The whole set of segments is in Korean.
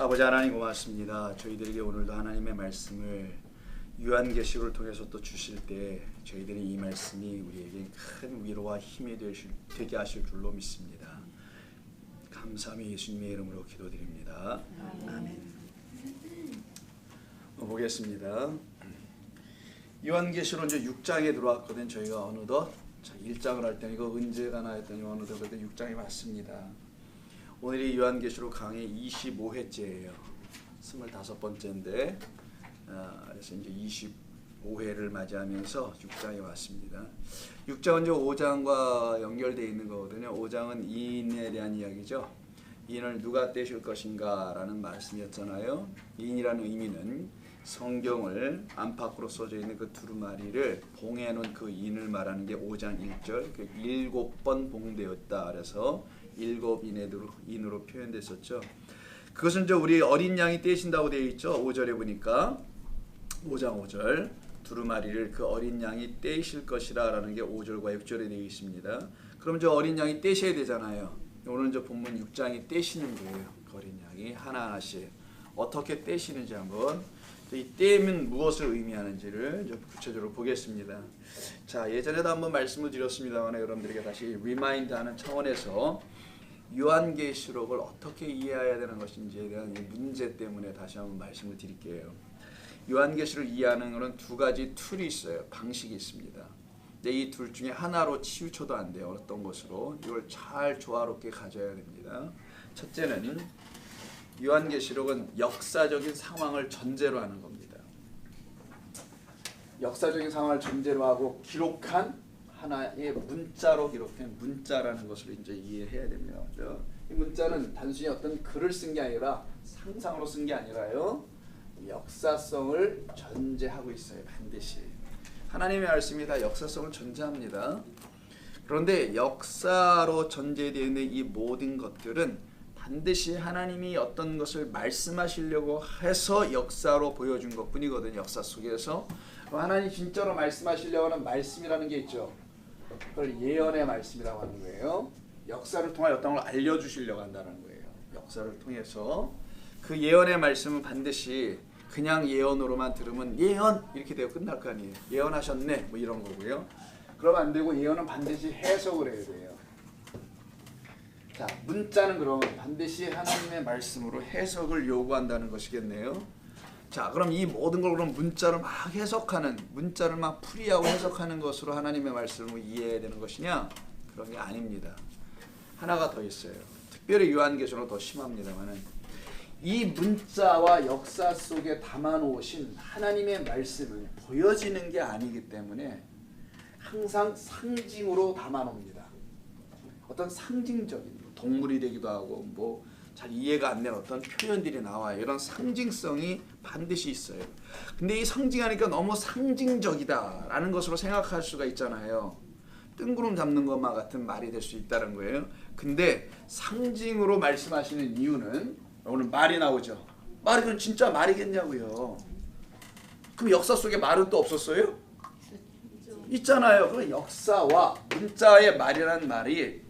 아버지 하나님 고맙습니다. 저희들에게 오늘도 하나님의 말씀을 요한계시록을 통해서 또 주실 때 저희들이 이 말씀이 우리에게 큰 위로와 힘이 되게 하실 줄로 믿습니다. 감사함이 예수님의 이름으로 기도드립니다. 아멘. 보겠습니다. 요한계시록 이제 6장에 들어왔거든. 저희가 어느덧 1장을 할 때는 이거 언제 가나 했더니 어느덧 6장이 왔습니다. 오늘이 요한계시록 강의 25회째예요. 25번째인데 그래서 이제 25회를 맞이하면서 6장에 왔습니다. 6장은 이제 5장과 연결되어 있는 거거든요. 5장은 이인에 대한 이야기죠. 이인을 누가 떼실 것인가 라는 말씀이었잖아요. 이인이라는 의미는 성경을 안팎으로 써져 있는 그 두루마리를 봉해 놓은 그 인을 말하는 게 5장 1절, 그 7번 봉되었다. 그래서 7인으로 표현됐었죠. 그것은 이제 우리 어린 양이 떼신다고 되어 있죠. 5절에 보니까 5장 5절 두루마리를 그 어린 양이 떼실 것이라 라는 게 5절과 6절에 되어 있습니다. 그럼 저 어린 양이 떼셔야 되잖아요. 오늘 저 본문 6장이 떼시는 거예요. 그 어린 양이 하나하나씩 어떻게 떼시는지 한번 이 떼면 무엇을 의미하는지를 좀 구체적으로 보겠습니다. 자, 예전에도 한번 말씀을 드렸습니다만 여러분들에게 다시 리마인드하는 차원에서 요한계시록을 어떻게 이해해야 되는 것인지에 대한 이 문제 때문에 다시 한번 말씀을 드릴게요. 요한계시록을 이해하는 것은 두 가지 툴이 있어요. 방식이 있습니다. 근데 이 둘 중에 하나로 치우쳐도 안 돼요. 어떤 것으로. 이걸 잘 조화롭게 가져야 됩니다. 첫째는 요한계시록은 역사적인 상황을 전제로 하는 겁니다. 역사적인 상황을 전제로 하고 기록한 하나의 문자로 기록된 문자라는 것을 이제 이해해야 됩니다. 그렇죠? 이 문자는 단순히 어떤 글을 쓴 게 아니라 상상으로 쓴 게 아니라요. 역사성을 전제하고 있어요. 반드시. 하나님의 말씀이 다 역사성을 전제합니다. 그런데 역사로 전제되어 있는 이 모든 것들은 반드시 하나님이 어떤 것을 말씀하시려고 해서 역사로 보여준 것뿐이거든요. 역사 속에서 하나님이 진짜로 말씀하시려고 하는 말씀이라는 게 있죠. 그걸 예언의 말씀이라고 하는 거예요. 역사를 통해 어떤 걸 알려주시려고 한다는 거예요. 역사를 통해서 그 예언의 말씀은 반드시 그냥 예언으로만 들으면 예언 이렇게 되고 끝날 거 아니에요. 예언하셨네 뭐 이런 거고요. 그러면 안 되고 예언은 반드시 해석을 해야 돼요. 자, 문자는 그러면 반드시 하나님의 말씀으로 해석을 요구한다는 것이겠네요. 자, 그럼 이 모든 걸 그럼 문자를 막 해석하는, 문자를 막 풀이하고 해석하는 것으로 하나님의 말씀을 이해해야 되는 것이냐? 그런 게 아닙니다. 하나가 더 있어요. 특별히 요한계시록은 더 심합니다만은 이 문자와 역사 속에 담아놓으신 하나님의 말씀은 보여지는 게 아니기 때문에 항상 상징으로 담아놓습니다. 어떤 상징적인 동물이 되기도 하고 뭐 잘 이해가 안 되는 어떤 표현들이 나와요. 이런 상징성이 반드시 있어요. 근데 이 상징하니까 너무 상징적이다라는 것으로 생각할 수가 있잖아요. 뜬구름 잡는 것만 같은 말이 될 수 있다는 거예요. 근데 상징으로 말씀하시는 이유는 오늘 말이 나오죠. 말이 그럼 진짜 말이겠냐고요. 그럼 역사 속에 말은 또 없었어요? 있잖아요. 그럼 역사와 문자의 말이라는 말이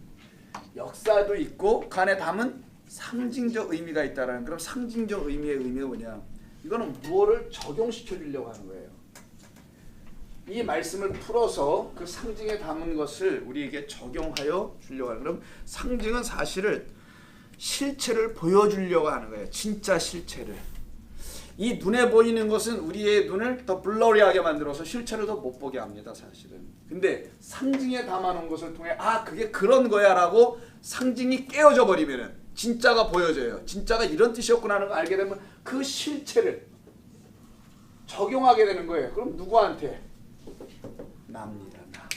역사도 있고 그 안에 담은 상징적 의미가 있다라는. 그럼 상징적 의미의 의미가 뭐냐? 이거는 무엇을 적용시켜 주려고 하는 거예요. 이 말씀을 풀어서 그 상징에 담은 것을 우리에게 적용하여 주려고 하는. 그럼 상징은 사실은 실체를 보여주려고 하는 거예요. 진짜 실체를. 이 눈에 보이는 것은 우리의 눈을 더 블러리하게 만들어서 실체를 더 못 보게 합니다. 사실은. 근데 상징에 담아놓은 것을 통해 아 그게 그런 거야 라고 상징이 깨어져 버리면은 진짜가 보여져요. 진짜가 이런 뜻이었구나 하는 걸 알게 되면 그 실체를 적용하게 되는 거예요. 그럼 누구한테? 나입니다. 나.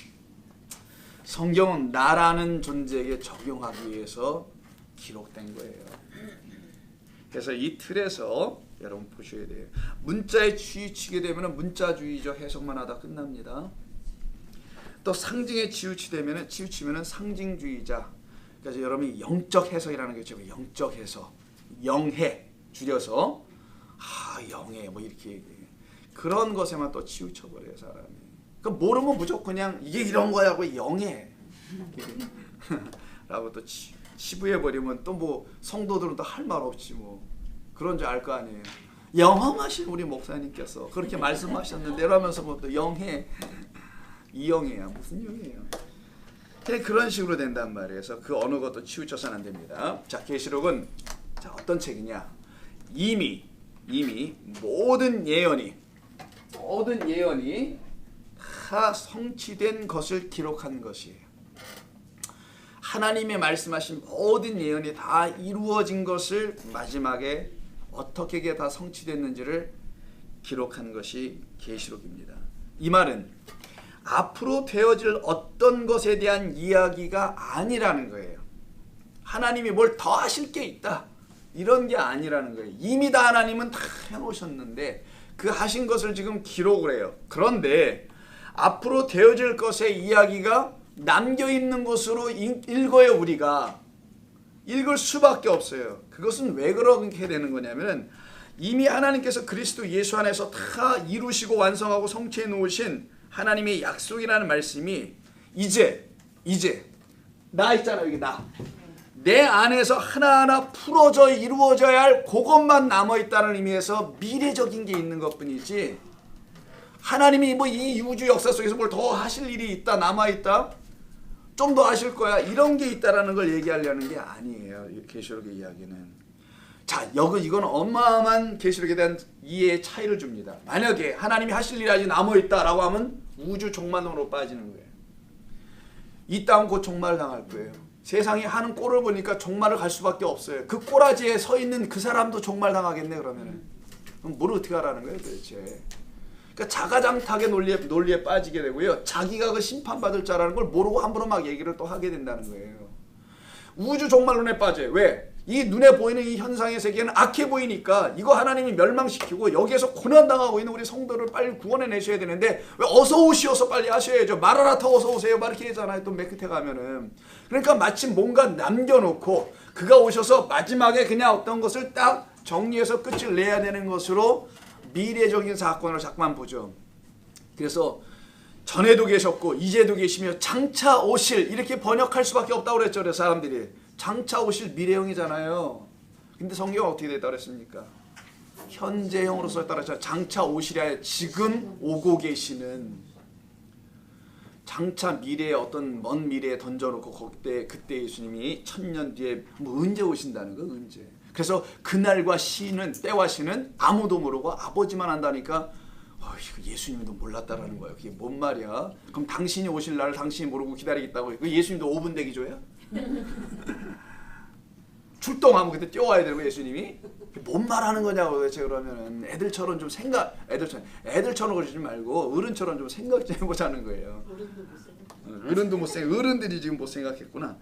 성경은 나라는 존재에게 적용하기 위해서 기록된 거예요. 그래서 이 틀에서 여러분 보셔야 돼요. 문자에 치우치게 되면 문자주의적 해석만 하다 끝납니다. 또 상징에 치우치면 상징주의자. 그래서 여러분이 영적 해석이라는 게 있죠. 영적 해석, 영해 줄여서 영해 뭐 이렇게 얘기해요. 그런 것에만 또 치우쳐 버려요 사람이. 그 모르면 무조건 그냥 이게 이런 거야고 영해 라고 또 치부해 버리면 또 뭐 성도들은 또 할 말 없지 뭐. 그런 줄 알 거 아니에요. 영험하신 우리 목사님께서 그렇게 말씀하셨는데 라면서 뭐 또 영해 이영해야 무슨 영해요. 그런 식으로 된단 말이에요. 그래서 그 어느 것도 치우쳐서는 안 됩니다. 자, 계시록은 자, 어떤 책이냐? 이미 모든 예언이 다 성취된 것을 기록한 것이에요. 하나님의 말씀하신 모든 예언이 다 이루어진 것을 마지막에 어떻게 다 성취됐는지를 기록한 것이 계시록입니다. 이 말은 앞으로 되어질 어떤 것에 대한 이야기가 아니라는 거예요. 하나님이 뭘 더 하실 게 있다 이런 게 아니라는 거예요. 이미 다 하나님은 다 해놓으셨는데 그 하신 것을 지금 기록을 해요. 그런데 앞으로 되어질 것의 이야기가 남겨있는 것으로 읽어요. 우리가 읽을 수밖에 없어요. 그것은 왜 그렇게 되는 거냐면 이미 하나님께서 그리스도 예수 안에서 다 이루시고 완성하고 성취해 놓으신 하나님의 약속이라는 말씀이 이제 나 있잖아요. 여기 내 안에서 하나하나 풀어져 이루어져야 할 그것만 남아있다는 의미에서 미래적인 게 있는 것뿐이지 하나님이 뭐 이 우주 역사 속에서 뭘 더 하실 일이 있다 남아있다 좀 더 하실 거야 이런 게 있다라는 걸 얘기하려는 게 아니에요. 계시록의 이야기는. 자, 이건 어마어마한 계시록에 대한 이해의 차이를 줍니다. 만약에 하나님이 하실 일이 아직 남아있다라고 하면 우주 종말론으로 빠지는 거예요. 이 땅은 곧 종말을 당할 거예요. 세상이 하는 꼴을 보니까 종말을 갈 수밖에 없어요. 그 꼬라지에 서 있는 그 사람도 종말 당하겠네 그러면은. 그럼 뭘 어떻게 하라는 거예요 도대체. 그러니까 자가장탁의 논리에 빠지게 되고요. 자기가 그 심판받을 자라는 걸 모르고 함부로 막 얘기를 또 하게 된다는 거예요. 우주 종말론에 빠져요. 왜? 이 눈에 보이는 이 현상의 세계는 악해 보이니까 이거 하나님이 멸망시키고 여기에서 고난당하고 있는 우리 성도를 빨리 구원해 내셔야 되는데 왜 어서 오시어서 빨리 하셔야죠. 마라나타 어서 오세요. 막 이렇게 하잖아요. 또 맨 끝에 가면은. 그러니까 마침 뭔가 남겨놓고 그가 오셔서 마지막에 그냥 어떤 것을 딱 정리해서 끝을 내야 되는 것으로 미래적인 사건을 자꾸만 보죠. 그래서 전에도 계셨고 이제도 계시며 장차 오실 이렇게 번역할 수밖에 없다고 그랬죠. 그래서 사람들이 장차 오실 미래형이잖아요. 근데 성경은 어떻게 됐다고 그랬습니까? 현재형으로 썼다고 그랬죠. 장차 오시랴 지금 오고 계시는 장차 미래에 어떤 먼 미래에 던져놓고 그때 예수님이 1000년 뒤에 뭐 언제 오신다는 거 언제. 그래서 그날과 시는 때와 시는 아무도 모르고 아버지만 안다니까 예수님도 몰랐다라는 거예요. 그게 뭔 말이야? 그럼 당신이 오실 날을 당신이 모르고 기다리겠다고 그 예수님도 5분 대기조야? 출동하면 그때 뛰어와야 되고 예수님이 뭔 말하는 거냐고 도대체. 그러면은 애들처럼 좀 애들처럼 그러지 말고 어른처럼 좀 생각 좀 해보자는 거예요. 어른도 못 생각. 어른들이 지금 못 생각했구나.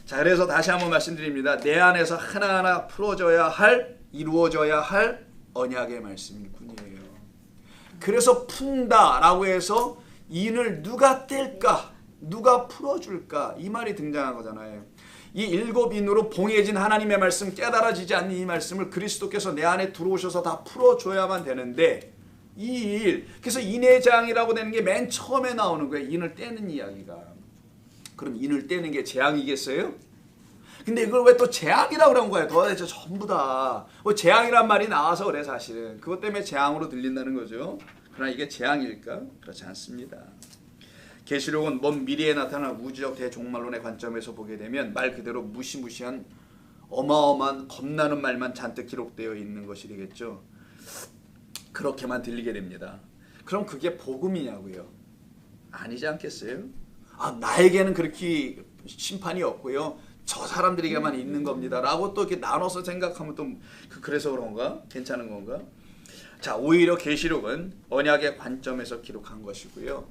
자, 그래서 다시 한번 말씀드립니다. 내 안에서 하나하나 풀어져야 할 이루어져야 할 언약의 말씀일 뿐이에요. 그래서 푼다라고 해서 인을 누가 뗄까? 누가 풀어줄까? 이 말이 등장한 거잖아요. 이 일곱 인으로 봉해진 하나님의 말씀 깨달아지지 않는 이 말씀을 그리스도께서 내 안에 들어오셔서 다 풀어줘야만 되는데 이 일, 그래서 인의 재앙이라고 되는 게 맨 처음에 나오는 거예요. 인을 떼는 이야기가. 그럼 인을 떼는 게 재앙이겠어요? 근데 이걸 왜 또 재앙이라고 그런 거예요? 도대체 전부 다. 뭐 재앙이란 말이 나와서 그래 사실은. 그것 때문에 재앙으로 들린다는 거죠. 그러나 이게 재앙일까? 그렇지 않습니다. 계시록은 먼 미래에 나타난 우주적 대종말론의 관점에서 보게 되면 말 그대로 무시무시한 어마어마한 겁나는 말만 잔뜩 기록되어 있는 것이 되겠죠. 그렇게만 들리게 됩니다. 그럼 그게 복음이냐고요? 아니지 않겠어요? 나에게는 그렇게 심판이 없고요. 저 사람들에게만 있는 겁니다. 라고 또 이렇게 나눠서 생각하면 또 그래서 그런가? 괜찮은 건가? 자, 오히려 계시록은 언약의 관점에서 기록한 것이고요.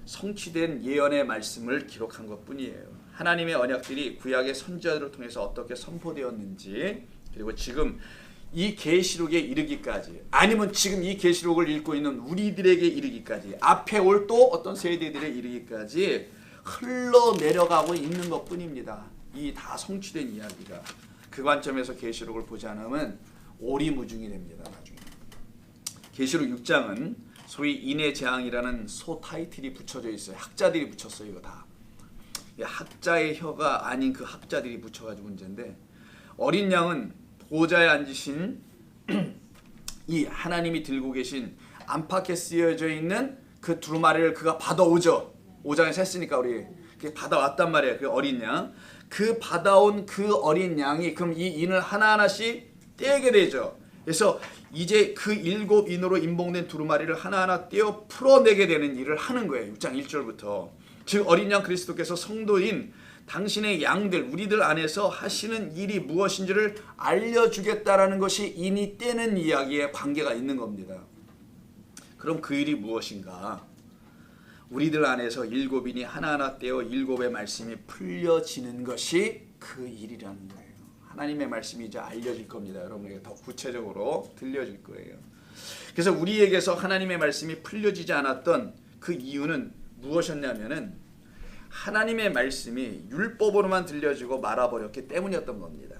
성취된 예언의 말씀을 기록한 것뿐이에요. 하나님의 언약들이 구약의 선지자들을 통해서 어떻게 선포되었는지 그리고 지금 이 계시록에 이르기까지 아니면 지금 이 계시록을 읽고 있는 우리들에게 이르기까지 앞에 올 또 어떤 세대들에 이르기까지 흘러내려가고 있는 것뿐입니다. 이 다 성취된 이야기가. 그 관점에서 계시록을 보지 않으면 오리무중이 됩니다. 나중에. 계시록 6장은 소위 인의 재앙이라는 소 타이틀이 붙여져 있어요. 학자들이 붙였어요. 이거 다. 학자의 혀가 아닌 그 학자들이 붙여가지고 문제인데 어린 양은 보좌에 앉으신 이 하나님이 들고 계신 안팎에 쓰여져 있는 그 두루마리를 그가 받아오죠. 5장에서 했으니까 우리 받아왔단 말이에요. 그 어린 양. 그 받아온 그 어린 양이 그럼 이 인을 하나하나씩 떼게 되죠. 그래서 이제 그 7인으로 인봉된 두루마리를 하나하나 떼어 풀어내게 되는 일을 하는 거예요. 6장 1절부터. 즉 어린 양 그리스도께서 성도인 당신의 양들 우리들 안에서 하시는 일이 무엇인지를 알려주겠다라는 것이 인이 떼는 이야기에 관계가 있는 겁니다. 그럼 그 일이 무엇인가? 우리들 안에서 7인이 하나하나 떼어 7의 말씀이 풀려지는 것이 그 일이라는 거예요. 하나님의 말씀이 이제 알려질 겁니다. 여러분에게 더 구체적으로 들려질 거예요. 그래서 우리에게서 하나님의 말씀이 풀려지지 않았던 그 이유는 무엇이었냐면은 하나님의 말씀이 율법으로만 들려지고 말아버렸기 때문이었던 겁니다.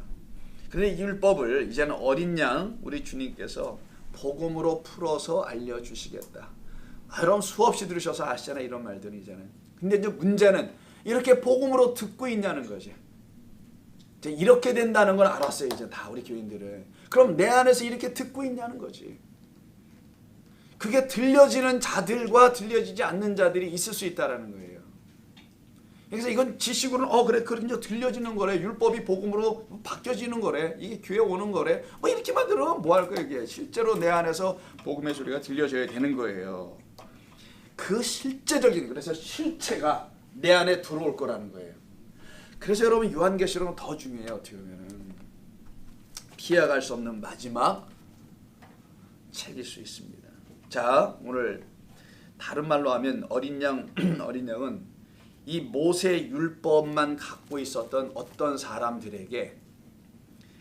그런데 이 율법을 이제는 어린 양 우리 주님께서 복음으로 풀어서 알려주시겠다. 여러분 수없이 들으셔서 아시잖아요. 이런 말들은 이제는. 근데 이제 문제는 이렇게 복음으로 듣고 있냐는 거지. 이제 이렇게 된다는 걸 알았어요. 이제 다 우리 교인들은. 그럼 내 안에서 이렇게 듣고 있냐는 거지. 그게 들려지는 자들과 들려지지 않는 자들이 있을 수 있다는 거예요. 그래서 이건 지식으로는 그래 그런요 들려지는 거래. 율법이 복음으로 바뀌어지는 거래. 이게 교회 오는 거래. 뭐 이렇게만 들으면 뭐 할 거예요. 이게 실제로 내 안에서 복음의 소리가 들려져야 되는 거예요. 그 실제적인 그래서 실체가 내 안에 들어올 거라는 거예요. 그래서 여러분 요한계시록은 더 중요해요. 어떻게 보면은 피해갈 수 없는 마지막 책일 수 있습니다. 자 오늘 다른 말로 하면 어린 양은 이 모세 율법만 갖고 있었던 어떤 사람들에게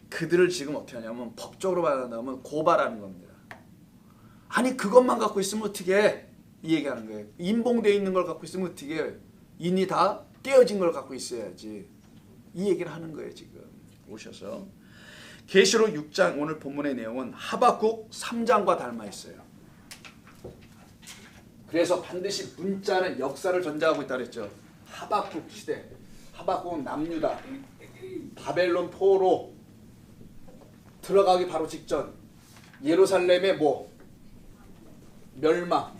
그들을 지금 어떻게 하냐면 법적으로 말한다면 고발하는 겁니다. 아니 그것만 갖고 있으면 어떻게 해? 이 얘기하는 거예요. 인봉되어 있는 걸 갖고 있으면 어떻게 해? 인이 다 떼어진 걸 갖고 있어야지. 이 얘기를 하는 거예요. 지금 오셔서 계시록 6장 오늘 본문의 내용은 하박국 3장과 닮아 있어요. 그래서 반드시 문자는 역사를 전제하고 있다 그랬죠. 하박국 시대, 하박국은 남유다, 바벨론 포로 들어가기 바로 직전, 예루살렘의 멸망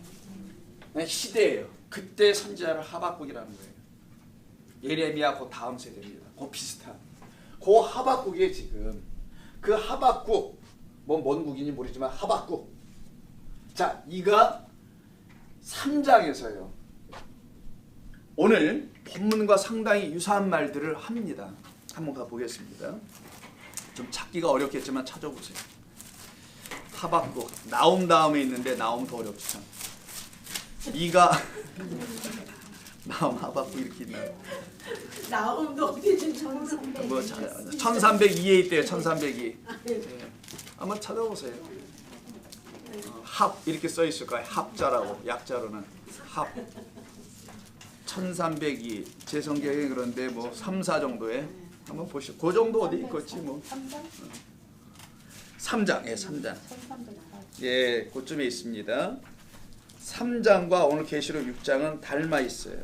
시대예요. 그때 선지자를 하박국이라는 거예요. 예레미야 그 다음 세대입니다. 그 비슷한. 그 하박국이 지금 그 하박국 뭔 국인지 모르지만 하박국. 자, 이가 3장에서요. 오늘 본문과 상당히 유사한 말들을 합니다. 한번 가보겠습니다. 좀 찾기가 어렵겠지만 찾아보세요. 하박국 나움 다음에 있는데 나움 더 어렵지 참. 이가 나움 하박국 이렇게 있나요? 나움도 어디든 1300. 뭐 1302에 있대요. 1302. 네. 한번 찾아보세요. 합 이렇게 써 있을 거예요. 합자라고 약자로는 합. 1302. 제 성경에 그런데 뭐 3, 4 정도에 한번 보시죠. 그 정도 어디 있겠지 뭐. 3장. 예, 3장. 예, 그쯤에 있습니다. 3장과 오늘 계시록 6장은 닮아 있어요.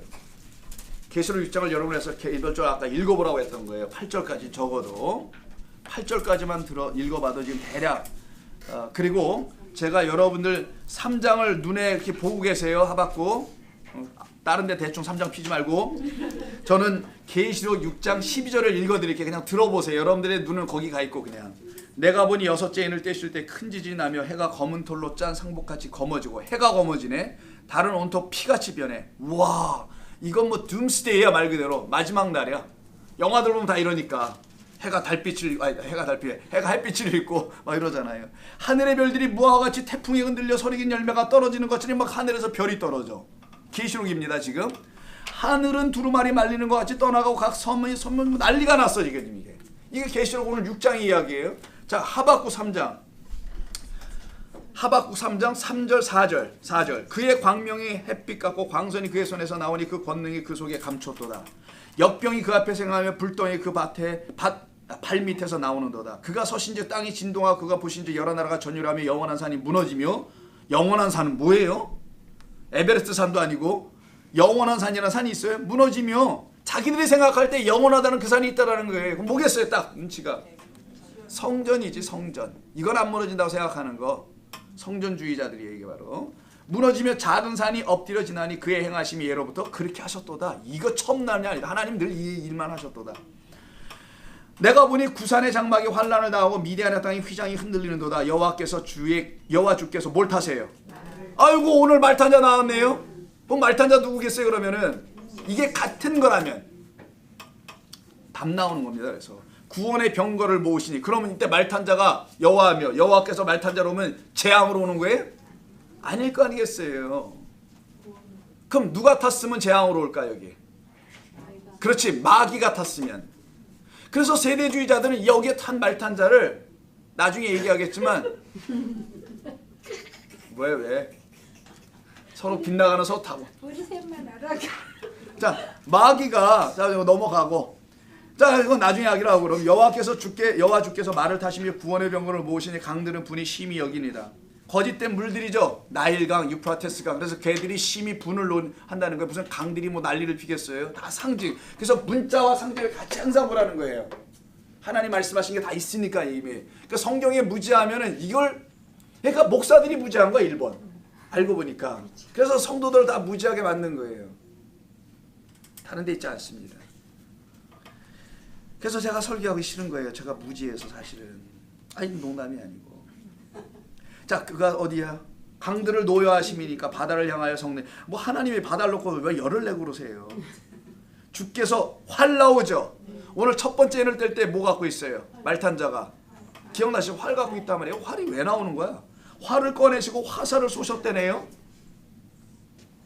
계시록 6장을 여러분에서 이번 주 아까 읽어보라고 했던 거예요. 8절까지 적어도 8절까지만 읽어봐도 지금 대략 그리고 제가 여러분들 3장을 눈에 이렇게 보고 계세요. 하박국. 다른 데 대충 3장 피지 말고 저는 계시록 6장 12절을 읽어드릴게요. 그냥 들어보세요. 여러분들의 눈은 거기 가 있고 그냥. 내가 보니 6째 인을 떼실 때 큰 지진이 나며 해가 검은 털로 짠 상복같이 검어지고 해가 검어지네. 달은 온통 피같이 변해. 우와 이건 뭐 둠스데이야 말 그대로 마지막 날이야. 영화들 보면 다 이러니까 해가 햇빛을 입고 막 이러잖아요. 하늘의 별들이 무화과 같이 태풍에 흔들려 소리긴 열매가 떨어지는 것처럼 막 하늘에서 별이 떨어져. 계시록입니다. 지금 하늘은 두루마리 말리는 것 같이 떠나가고 각 섬은 난리가 났어. 이게 계시록 오늘 6장 이야기예요. 자 하박국 3장. 하박국 3장 3절 4절 그의 광명이 햇빛 같고 광선이 그의 손에서 나오니 그 권능이 그 속에 감췄도다. 역병이 그 앞에 생하며 불덩이 그 발 밑에서 나오는도다. 그가 서신즉 땅이 진동하고 그가 보신즉 여러 나라가 전율하며 영원한 산이 무너지며. 영원한 산은 뭐예요? 에베레스트 산도 아니고 영원한 산이라는 산이 있어요. 무너지며 자기들이 생각할 때 영원하다는 그 산이 있다라는 거예요. 그럼 뭐겠어요? 딱 눈치가 성전이지 성전. 이건 안 무너진다고 생각하는 거. 성전주의자들이 이게 바로. 무너지며 작은 산이 엎드려 지나니 그의 행하심이 예로부터 그렇게 하셨도다. 이거 첨단이 아니다. 하나님 늘 이 일만 하셨도다. 내가 보니 구산의 장막이 환란을 당하고 미디안의 땅이 휘장이 흔들리는도다. 여호와 주께서 뭘 타세요? 아이고 오늘 말탄자 나왔네요. 그럼 말탄자 누구겠어요? 그러면은 이게 같은 거라면 답 나오는 겁니다. 그래서 구원의 병거를 모으시니 그러면 이때 말탄자가 여호와며 여호와께서 말탄자로 오면 재앙으로 오는 거예요? 아닐 거 아니겠어요. 그럼 누가 탔으면 재앙으로 올까 여기? 그렇지 마귀가 탔으면. 그래서 세대주의자들은 여기에 탄 말탄자를 나중에 얘기하겠지만 왜? 서로 빗나가는 서 타고. 우리 셋만 알아. 자 마귀가 자 이거 넘어가고 자 이건 나중에 하기로 하고 그럼 여호와 주께서 말을 타시며 구원의 병거를 모으시니 강들은 분이 심히 여기니다. 거짓된 물들이죠. 나일강, 유프라테스강. 그래서 걔들이 심히 분을 한다는 거예요. 무슨 강들이 뭐 난리를 피겠어요. 다 상징. 그래서 문자와 상징을 같이 항상 보라는 거예요. 하나님 말씀하신 게 다 있으니까 이미. 그러니까 성경에 무지하면은 이걸 그러니까 목사들이 무지한 거야 1번. 알고 보니까. 그래서 성도들 다 무지하게 만든 거예요. 다른 데 있지 않습니다. 그래서 제가 설교하기 싫은 거예요. 제가 무지해서 사실은. 아니 농담이 아니고. 자, 그가 어디야? 강들을 노여하심이니까 바다를 향하여 성내. 뭐 하나님이 바다를 놓고 왜 열을 내고 그러세요? 주께서 활 나오죠. 오늘 첫 번째 인을 뗄 때 뭐 갖고 있어요? 말탄자가. 기억나시죠? 활 갖고 있단 말이에요. 활이 왜 나오는 거야? 활을 꺼내시고 화살을 쏘셨다네요.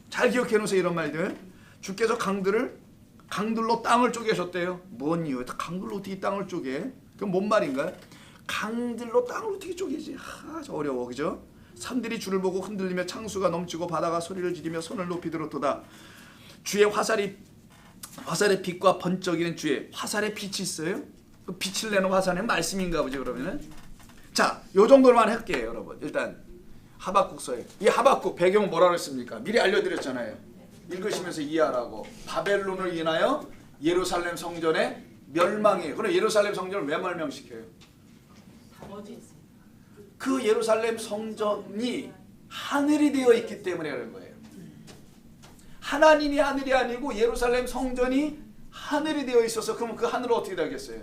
잘 기억해 놓으세요. 이런 말들. 주께서 강들로 땅을 쪼개셨대요. 뭔 이유에 강들로 어떻게 땅을 쪼개? 그건 뭔 말인가요? 강들로 땅을 어떻게 쪼개지? 저 어려워, 그죠? 산들이 주를 보고 흔들리며 창수가 넘치고 바다가 소리를 지르며 손을 높이 들었도다. 주의 화살의 빛과 번쩍이는 주의 화살의 빛이 있어요? 그 빛을 내는 화살은 말씀인가 보죠, 그러면은? 자, 요 정도로만 할게요, 여러분. 일단 하박국서에 이 하박국 배경은 뭐라고 했습니까? 미리 알려드렸잖아요. 읽으시면서 이해하라고. 바벨론을 인하여 예루살렘 성전의 멸망이에요. 그럼 예루살렘 성전을 왜 멸망시켜요? 그 예루살렘 성전이 하늘이 되어 있기 때문에 그런 거예요. 하나님이 하늘이 아니고 예루살렘 성전이 하늘이 되어 있어서 그러면 그 하늘은 어떻게 되겠어요?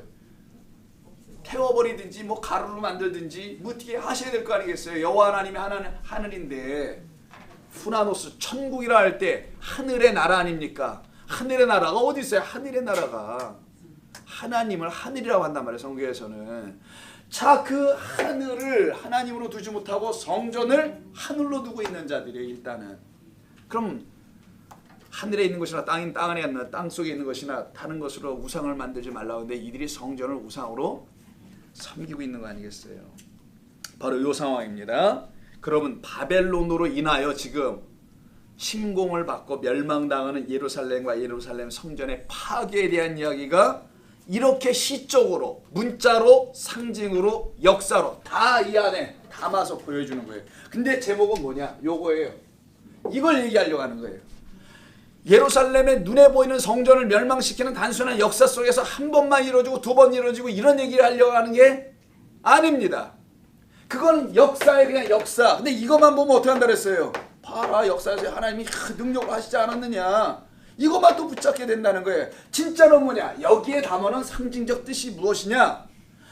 태워버리든지 뭐 가루로 만들든지 뭐 어떻게 하셔야 될 거 아니겠어요? 여호와 하나님이 하늘인데 후나노스 천국이라 할 때 하늘의 나라 아닙니까? 하늘의 나라가 어디 있어요? 하늘의 나라가 하나님을 하늘이라고 한단 말이에요. 성경에서는. 자, 그 하늘을 하나님으로 두지 못하고 성전을 하늘로 두고 있는 자들이에요. 일단은. 그럼 하늘에 있는 것이나 땅 안에 있는 땅 속에 있는 것이나 다른 것으로 우상을 만들지 말라고 하는데 이들이 성전을 우상으로 섬기고 있는 거 아니겠어요? 바로 이 상황입니다. 그러면 바벨론으로 인하여 지금 침공을 받고 멸망당하는 예루살렘과 예루살렘 성전의 파괴에 대한 이야기가 이렇게 시적으로, 문자로, 상징으로, 역사로 다 이 안에 담아서 보여주는 거예요. 근데 제목은 뭐냐? 요거예요. 이걸 얘기하려고 하는 거예요. 예루살렘의 눈에 보이는 성전을 멸망시키는 단순한 역사 속에서 한 번만 이루어지고 두 번 이루어지고 이런 얘기를 하려고 하는 게 아닙니다. 그건 역사의 그냥 역사. 근데 이것만 보면 어떻게 한다 그랬어요? 봐라, 역사에서 하나님이 능력을 하시지 않았느냐. 이것만 또 붙잡게 된다는 거예요. 진짜는 뭐냐? 여기에 담아놓은 상징적 뜻이 무엇이냐?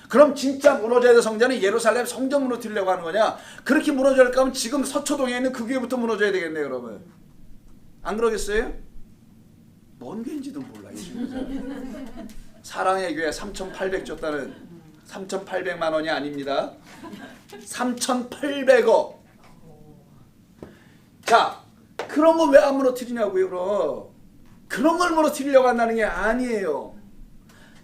그럼 진짜 무너져야 될 성전은 예루살렘 성전 무너뜨리려고 하는 거냐? 그렇게 무너져야 할까 하면 지금 서초동에 있는 그 교회부터 무너져야 되겠네, 그러면. 안 그러겠어요? 뭔 교회인지도 몰라. 사랑의 교회 3,800 줬다는 3,800만 원이 아닙니다. 3,800억. 자, 그런 거 왜 안 무너뜨리냐고요, 그럼. 그런 걸 무너뜨리려고 한다는 게 아니에요.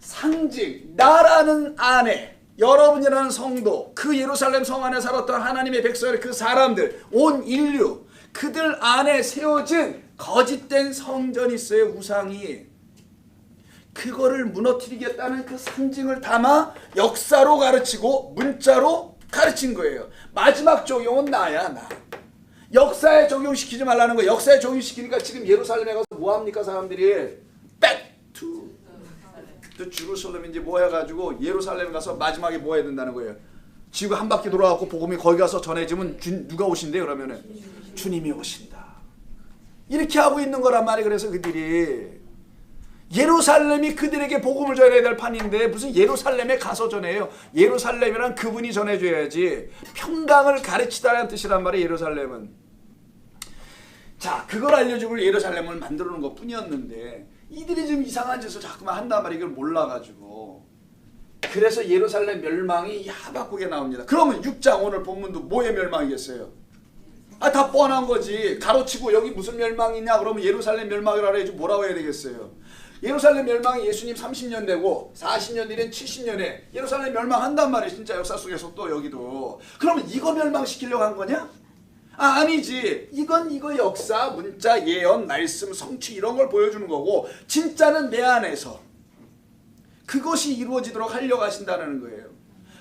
상징, 나라는 안에 여러분이라는 성도, 그 예루살렘 성 안에 살았던 하나님의 백성의 그 사람들, 온 인류, 그들 안에 세워진 거짓된 성전이 있어요. 우상이. 그거를 무너뜨리겠다는 그 상징을 담아 역사로 가르치고 문자로 가르친 거예요. 마지막 적용은 나야, 나. 역사에 적용시키지 말라는 거예요. 역사에 적용시키니까 지금 예루살렘에 가서 뭐합니까 사람들이? Back to 또 주루살렘인지 뭐 해가지고 예루살렘 가서 마지막에 뭐 해야 된다는 거예요. 지구 한 바퀴 돌아가고 복음이 거기 가서 전해지면 누가 오신대? 그러면은 주님이 오신다. 이렇게 하고 있는 거란 말이에요. 그래서 그들이 예루살렘이 그들에게 복음을 전해야 될 판인데 무슨 예루살렘에 가서 전해요. 예루살렘이란 그분이 전해줘야지. 평강을 가르치다라는 뜻이란 말이에요. 예루살렘은. 자, 그걸 알려주고 예루살렘을 만들어 놓은 것 뿐이었는데 이들이 지금 이상한 짓을 자꾸만 한단 말이에요. 이걸 몰라가지고. 그래서 예루살렘 멸망이 하박국에 나옵니다. 그러면 6장 오늘 본문도 뭐의 멸망이겠어요? 다 뻔한 거지. 가로치고 여기 무슨 멸망이냐 그러면 예루살렘 멸망이라 해야지 뭐라고 해야 되겠어요. 예루살렘 멸망이 예수님 30년 되고 40년 뒤는 70년에 예루살렘 멸망한단 말이에요. 진짜 역사 속에서 또 여기도. 그러면 이거 멸망시키려고 한 거냐? 아니지. 이거 역사, 문자, 예언, 말씀, 성취 이런 걸 보여주는 거고 진짜는 내 안에서 그것이 이루어지도록 하려고 하신다는 거예요.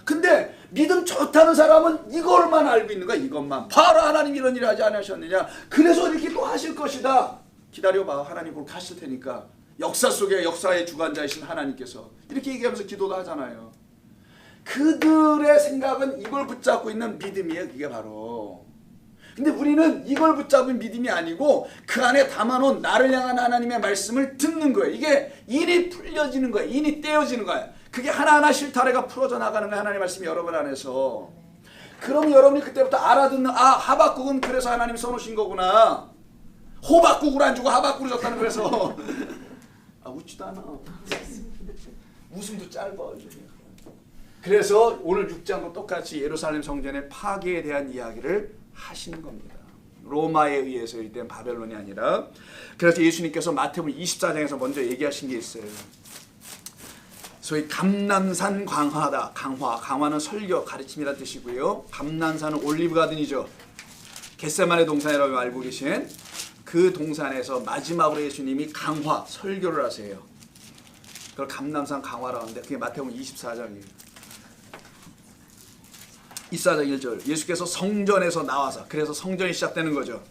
근데 믿음 좋다는 사람은 이걸만 알고 있는 거야. 이것만. 바로 하나님 이런 일을 하지 않으셨느냐. 그래서 이렇게 또 하실 것이다. 기다려봐. 하나님 그렇게 하실 테니까. 역사 속에 역사의 주관자이신 하나님께서 이렇게 얘기하면서 기도도 하잖아요. 그들의 생각은 이걸 붙잡고 있는 믿음이에요. 그게 바로. 근데 우리는 이걸 붙잡은 믿음이 아니고 그 안에 담아놓은 나를 향한 하나님의 말씀을 듣는 거예요. 이게 인이 풀려지는 거예요. 인이 떼어지는 거예요. 그게 하나하나 실타래가 풀어져 나가는 거예요. 하나님의 말씀이 여러분 안에서. 그럼 여러분이 그때부터 알아듣는 하박국은 그래서 하나님이 써놓으신 거구나. 호박국을 안 주고 하박국을 줬다는 그래서 웃지도 않아. 웃음도 짧아. 그래서 오늘 6장도 똑같이 예루살렘 성전의 파괴에 대한 이야기를 하시는 겁니다. 로마에 의해서 이때 바벨론이 아니라. 그래서 예수님께서 마태복음 24장에서 먼저 얘기하신 게 있어요. 소위 감람산 강화다. 강화는 설교, 가르침이라는 뜻이고요. 감람산은 올리브 가든이죠. 겟세마네 동산이라고 알고 계신 그 동산에서 마지막으로 예수님이 강화, 설교를 하세요. 그걸 감람산 강화라고 하는데 그게 마태복음 24장이에요. 24장 1절 예수께서 성전에서 나와서 그래서 성전이 시작되는 거죠.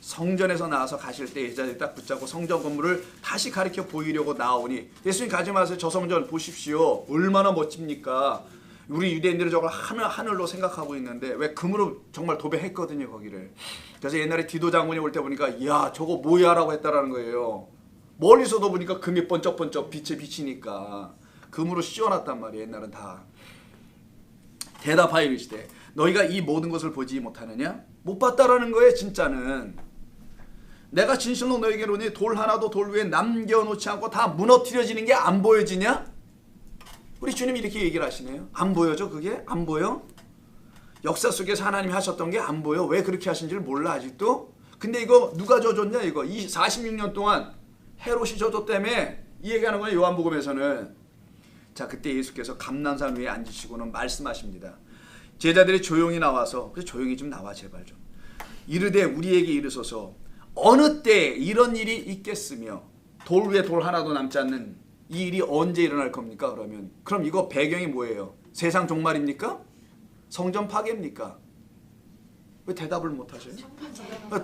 성전에서 나와서 가실 때 제자들이 딱 붙잡고 성전 건물을 다시 가리켜 보이려고 나오니 예수님 가지 마세요. 저 성전 보십시오. 얼마나 멋집니까. 우리 유대인들은 저걸 하늘로 생각하고 있는데 왜 금으로 정말 도배했거든요. 거기를. 그래서 옛날에 디도 장군이 올 때 보니까 이야 저거 뭐야 라고 했다라는 거예요. 멀리서도 보니까 금이 번쩍번쩍 빛에 비치니까 금으로 씌워놨단 말이에요. 옛날은 다. 대답하여 이르시되 너희가 이 모든 것을 보지 못하느냐? 못 봤다라는 거예요. 진짜는. 내가 진실로 너희에게 이르노니 돌 하나도 돌 위에 남겨놓지 않고 다 무너뜨려지는 게 안 보여지냐? 우리 주님이 이렇게 얘기를 하시네요. 안 보여져 그게? 안 보여? 역사 속에서 하나님이 하셨던 게 안 보여? 왜 그렇게 하신지를 몰라 아직도? 근데 이거 누가 져줬냐 이거? 46년 동안 헤롯이 져줬다며 이 얘기하는 거예요. 요한복음에서는. 자 그때 예수께서 감람산 위에 앉으시고는 말씀하십니다. 제자들이 조용히 나와서 그래서 조용히 좀 나와 제발 좀. 이르되 우리에게 이르소서 어느 때 이런 일이 있겠으며 돌 위에 돌 하나도 남지 않는 이 일이 언제 일어날 겁니까? 그러면 그럼 이거 배경이 뭐예요? 세상 종말입니까? 성전 파괴입니까? 왜 대답을 못하세요?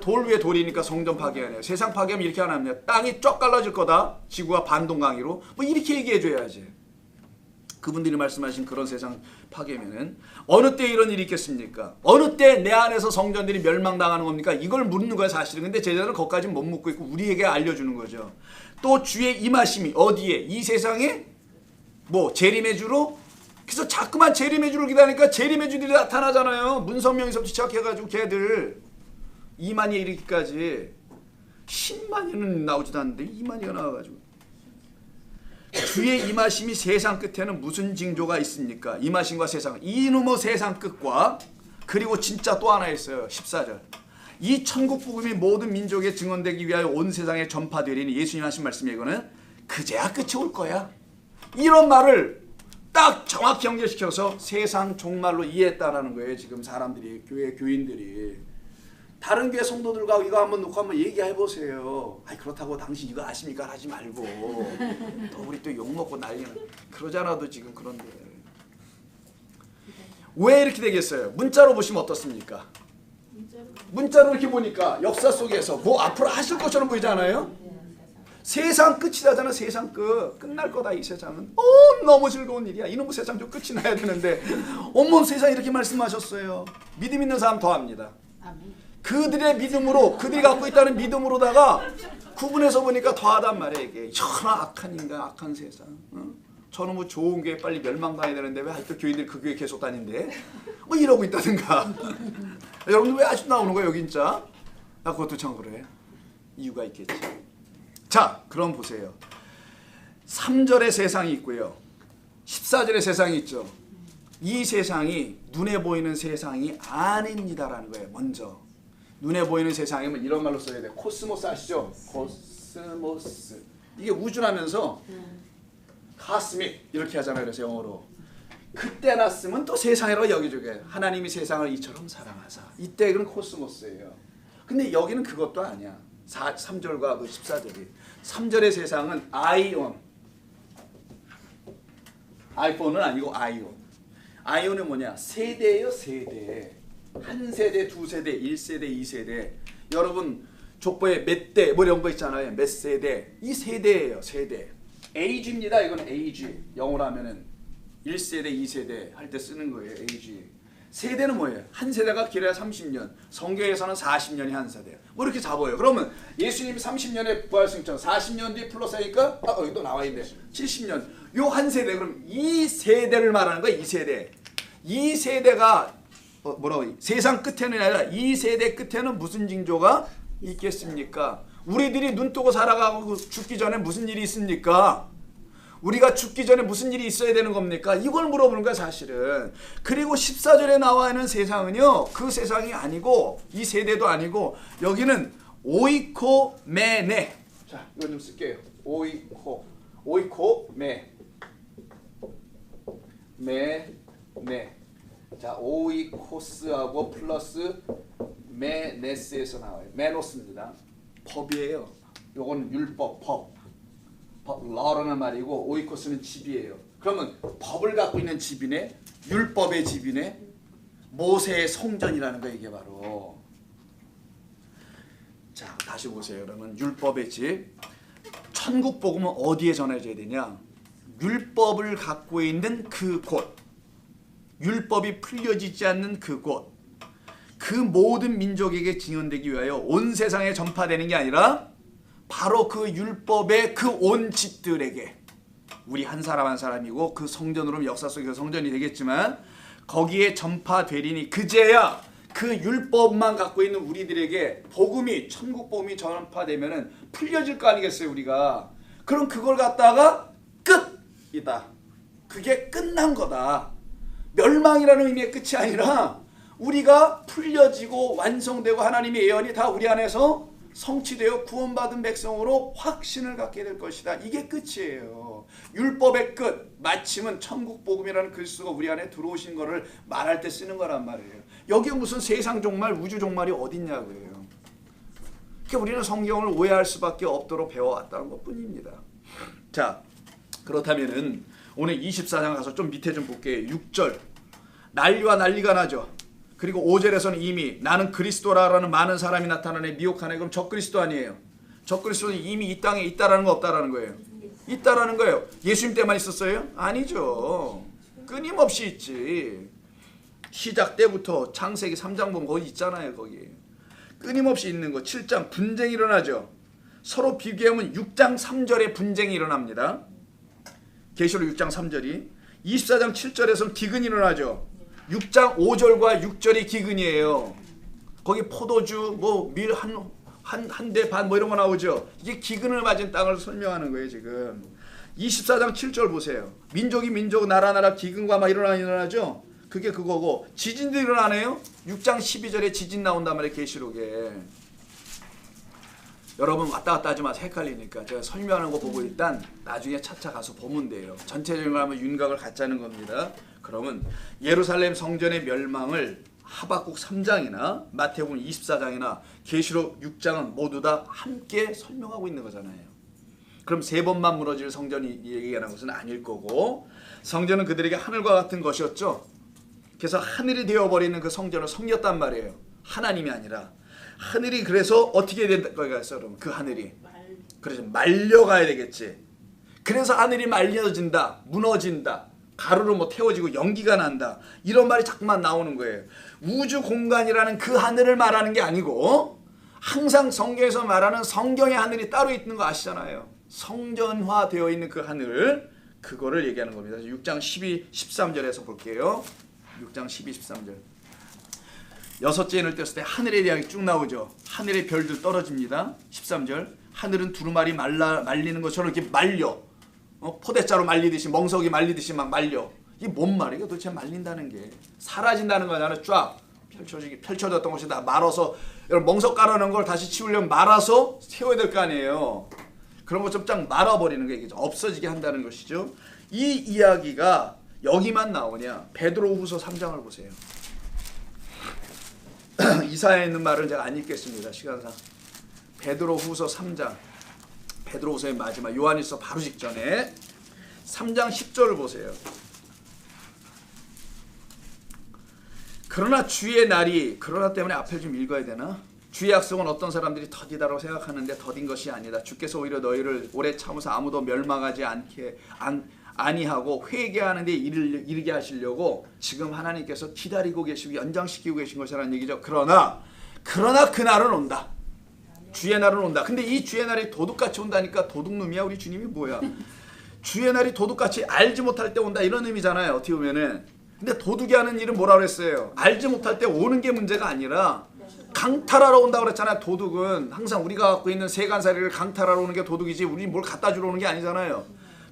돌 위에 돌이니까 성전 파괴하네요. 세상 파괴하면 이렇게 안 합니다. 땅이 쫙 갈라질 거다. 지구가 반동강이로 뭐 이렇게 얘기해줘야지. 그분들이 말씀하신 그런 세상 파괴면은 어느 때 이런 일이 있겠습니까? 어느 때 내 안에서 성전들이 멸망당하는 겁니까? 이걸 묻는 거야 사실은. 근데 제자들은 거기까지는 못 묻고 있고 우리에게 알려주는 거죠. 또 주의 임하심이 어디에? 이 세상에? 뭐 재림의 주로? 그래서 자꾸만 재림의 주를 기다리니까 재림의 주들이 나타나잖아요. 문선명에서부터 시작해가지고 걔들 2만이에 이르기까지 10만이는 나오지도 않는데 2만이가 나와가지고 주의 임하심이 세상 끝에는 무슨 징조가 있습니까? 임하심과 세상 이놈의 세상 끝과 그리고 진짜 또 하나 있어요. 14절 이 천국 복음이 모든 민족에 증언되기 위하여 온 세상에 전파되리니 예수님 하신 말씀이 이거는 그제야 끝이 올 거야. 이런 말을 딱 정확히 연결시켜서 세상 종말로 이해했다라는 거예요. 지금 사람들이 교회 교인들이 다른 교회 성도들과 이거 한번 놓고 한번 얘기해 보세요. 아이 그렇다고 당신 이거 아십니까? 하지 말고 또 우리 또 욕먹고 난리는 그러잖아도 지금 그런데 왜 이렇게 되겠어요? 문자로 보시면 어떻습니까? 문자로 이렇게 보니까 역사 속에서 뭐 앞으로 하실 것처럼 보이잖아요. 세상 끝이라잖아. 세상 끝. 끝날 거다 이 세상은. 너무 즐거운 일이야. 이놈의 세상 좀 끝이 나야 되는데 어머 세상 이렇게 말씀하셨어요. 믿음 있는 사람 더 합니다. 아멘. 그들의 믿음으로 그들이 갖고 있다는 믿음으로다가 구분해서 보니까 더하단 말이야 이게. 천하 악한 인간 악한 세상. 저는 뭐 좋은 교회 빨리 멸망당해야 되는데 왜 아직도 교회들 그 교회 계속 다닌대? 뭐 이러고 있다든가. 여러분들 왜 아직도 나오는 거야 여기 진짜? 나 그것도 참 그래. 이유가 있겠지. 자 그럼 보세요. 3절의 세상이 있고요. 14절의 세상이 있죠. 이 세상이 눈에 보이는 세상이 아닙니다라는 거예요. 먼저 눈에 보이는 세상이면 이런 말로 써야 돼요. 코스모스 아시죠? 코스모스. 이게 우주라면서 가스믹 이렇게 하잖아요. 그래서 영어로. 그때나 쓰면 또 세상이라고 여기저기 하나님이 세상을 이처럼 사랑하사. 이때 그건 코스모스예요. 근데 여기는 그것도 아니야. 3절과 그 14절이. 3절의 세상은 아이온. 아이폰은 아니고 아이온. 아이온은 뭐냐? 세대예요, 세대. 한 세대, 두 세대, 1세대, 2세대. 여러분 족보에 몇 대 뭐 이런 거 있잖아요. 몇 세대. 이 세대예요, 세대. age입니다. 이건 age. 영어로 하면은 1세대, 2세대 할 때 쓰는 거예요. age. 세대는 뭐예요? 한 세대가 길어야 30년. 성경에서는 40년이 한 세대. 뭐 이렇게 잡아요. 그러면 예수님이 30년에 부활승천 40년 뒤에 플러스하니까 여기도 나와 있네. 70년. 요 한 세대 그럼 이 세대를 말하는 거야. 이 세대. 이 세대가 뭐라고 세상 끝에는 아니라 이 세대 끝에는 무슨 징조가 있겠습니까? 우리들이 눈 뜨고 살아가고 죽기 전에 무슨 일이 있습니까? 우리가 죽기 전에 무슨 일이 있어야 되는 겁니까? 이걸 물어보는 거야 사실은. 그리고 14절에 나와 있는 세상은요. 그 세상이 아니고 이 세대도 아니고 여기는 오이코메네. 자 이거 좀 쓸게요. 오이코메. 메네. 자 오이코스하고 플러스 메네스에서 나와요. 메노스입니다. 법이에요. 요건 율법, 법. 러라는 말이고 오이코스는 집이에요. 그러면 법을 갖고 있는 집이네, 율법의 집이네, 모세의 성전이라는 거 이게 바로. 자 다시 보세요. 그러면 율법의 집. 천국 복음은 어디에 전해져야 되냐? 율법을 갖고 있는 그곳, 율법이 풀려지지 않는 그곳, 그 모든 민족에게 증언되기 위하여 온 세상에 전파되는 게 아니라 바로 그 율법의 그 온 집들에게. 우리 한 사람 한 사람이고 그 성전으로 역사 속의 성전이 되겠지만 거기에 전파되리니 그제야 그 율법만 갖고 있는 우리들에게 복음이, 천국 복음이 전파되면은 풀려질 거 아니겠어요 우리가. 그럼 그걸 갖다가 끝이다. 그게 끝난 거다. 멸망이라는 의미의 끝이 아니라 우리가 풀려지고 완성되고 하나님의 예언이 다 우리 안에서 성취되어 구원받은 백성으로 확신을 갖게 될 것이다. 이게 끝이에요. 율법의 끝, 마침은 천국 복음이라는 글쓰가 우리 안에 들어오신 거를 말할 때 쓰는 거란 말이에요. 여기에 무슨 세상 종말, 우주 종말이 어딨냐고요. 그러니까 우리는 성경을 오해할 수밖에 없도록 배워왔다는 것뿐입니다. 자, 그렇다면은 오늘 24장 가서 좀 밑에 좀 볼게요. 6절 난리와 난리가 나죠. 그리고 5절에서는 이미 나는 그리스도라라는 많은 사람이 나타나네. 미혹하네. 그럼 적그리스도 아니에요. 적그리스도는 이미 이 땅에 있다라는 거 없다라는 거예요. 있다라는 거예요. 예수님 때만 있었어요? 아니죠. 끊임없이 있지. 시작 때부터 창세기 3장 보면 거기 있잖아요. 거기 끊임없이 있는 거. 7장 분쟁이 일어나죠. 서로 비교하면 6장 3절에 분쟁이 일어납니다. 계시록 6장 3절이. 24장 7절에서는 기근이 일어나죠. 6장 5절과 6절이 기근이에요. 거기 포도주 뭐 밀 한 대 반 뭐 이런 거 나오죠. 이게 기근을 맞은 땅을 설명하는 거예요 지금. 24장 7절 보세요. 민족이 민족, 나라 나라 기근과 막 일어나죠. 그게 그거고. 지진도 일어나네요. 6장 12절에 지진 나온단 말이에요 계시록에. 여러분 왔다 갔다 하지 마세요. 헷갈리니까. 제가 설명하는 거 보고 일단 나중에 차차 가서 보면 돼요. 전체적인 걸 하면 윤곽을 갖자는 겁니다. 그러면 예루살렘 성전의 멸망을 하박국 3장이나 마태복음 24장이나 계시록 6장은 모두 다 함께 설명하고 있는 거잖아요. 그럼 세 번만 무너질 성전이 얘기하는 것은 아닐 거고, 성전은 그들에게 하늘과 같은 것이었죠. 그래서 하늘이 되어버리는 그 성전을 섬겼단 말이에요. 하나님이 아니라. 하늘이 그래서 어떻게 된다고 했어요? 그럼 그 하늘이 그래서 말려가야 되겠지. 그래서 하늘이 말려진다, 무너진다, 가루로 뭐 태워지고 연기가 난다, 이런 말이 자꾸만 나오는 거예요. 우주 공간이라는 그 하늘을 말하는 게 아니고 항상 성경에서 말하는 성경의 하늘이 따로 있는 거 아시잖아요. 성전화되어 있는 그 하늘, 그거를 얘기하는 겁니다. 6장 12, 13절에서 볼게요. 6장 12, 13절. 여섯째 인을 떴을 때 하늘의 이야기 쭉 나오죠. 하늘의 별들 떨어집니다. 13절. 하늘은 두루마리 말리는 것처럼 이렇게 말려. 포대자로 말리듯이, 멍석이 말리듯이 막 말려. 이게 뭔 말이에요? 도대체 말린다는 게 사라진다는 거잖아요. 쫙 펼쳐졌던 것이 다 말아서, 여러분 멍석 깔아놓은 걸 다시 치우려면 말아서 세워야 될 거 아니에요. 그런 것좀 쫙 말아버리는 게 없어지게 한다는 것이죠. 이 이야기가 여기만 나오냐? 베드로후서 3장을 보세요. 이사야에 있는 말을 제가 안 읽겠습니다. 시간상. 베드로후서 3장. 베드로후서의 마지막, 요한일서 바로 직전에 3장 10절을 보세요. 그러나 주의 날이, 그러나 때문에 앞을 좀 읽어야 되나? 주의 약속은 어떤 사람들이 더디다라고 생각하는데 더딘 것이 아니다. 주께서 오히려 너희를 오래 참으사 아무도 멸망하지 아니하고 회개하는 데 이르게 하시려고 지금 하나님께서 기다리고 계시고 연장시키고 계신 것이라는 얘기죠. 그러나 그날은 온다. 주의 날은 온다. 근데 이 주의 날이 도둑같이 온다니까 도둑놈이야 우리 주님이 뭐야. 주의 날이 도둑같이 알지 못할 때 온다, 이런 의미잖아요. 어떻게 보면은. 근데 도둑이 하는 일은 뭐라 그랬어요? 알지 못할 때 오는 게 문제가 아니라 강탈하러 온다고 그랬잖아요. 도둑은 항상 우리가 갖고 있는 세간살이를 강탈하러 오는 게 도둑이지, 우리 뭘 갖다 주러 오는 게 아니잖아요.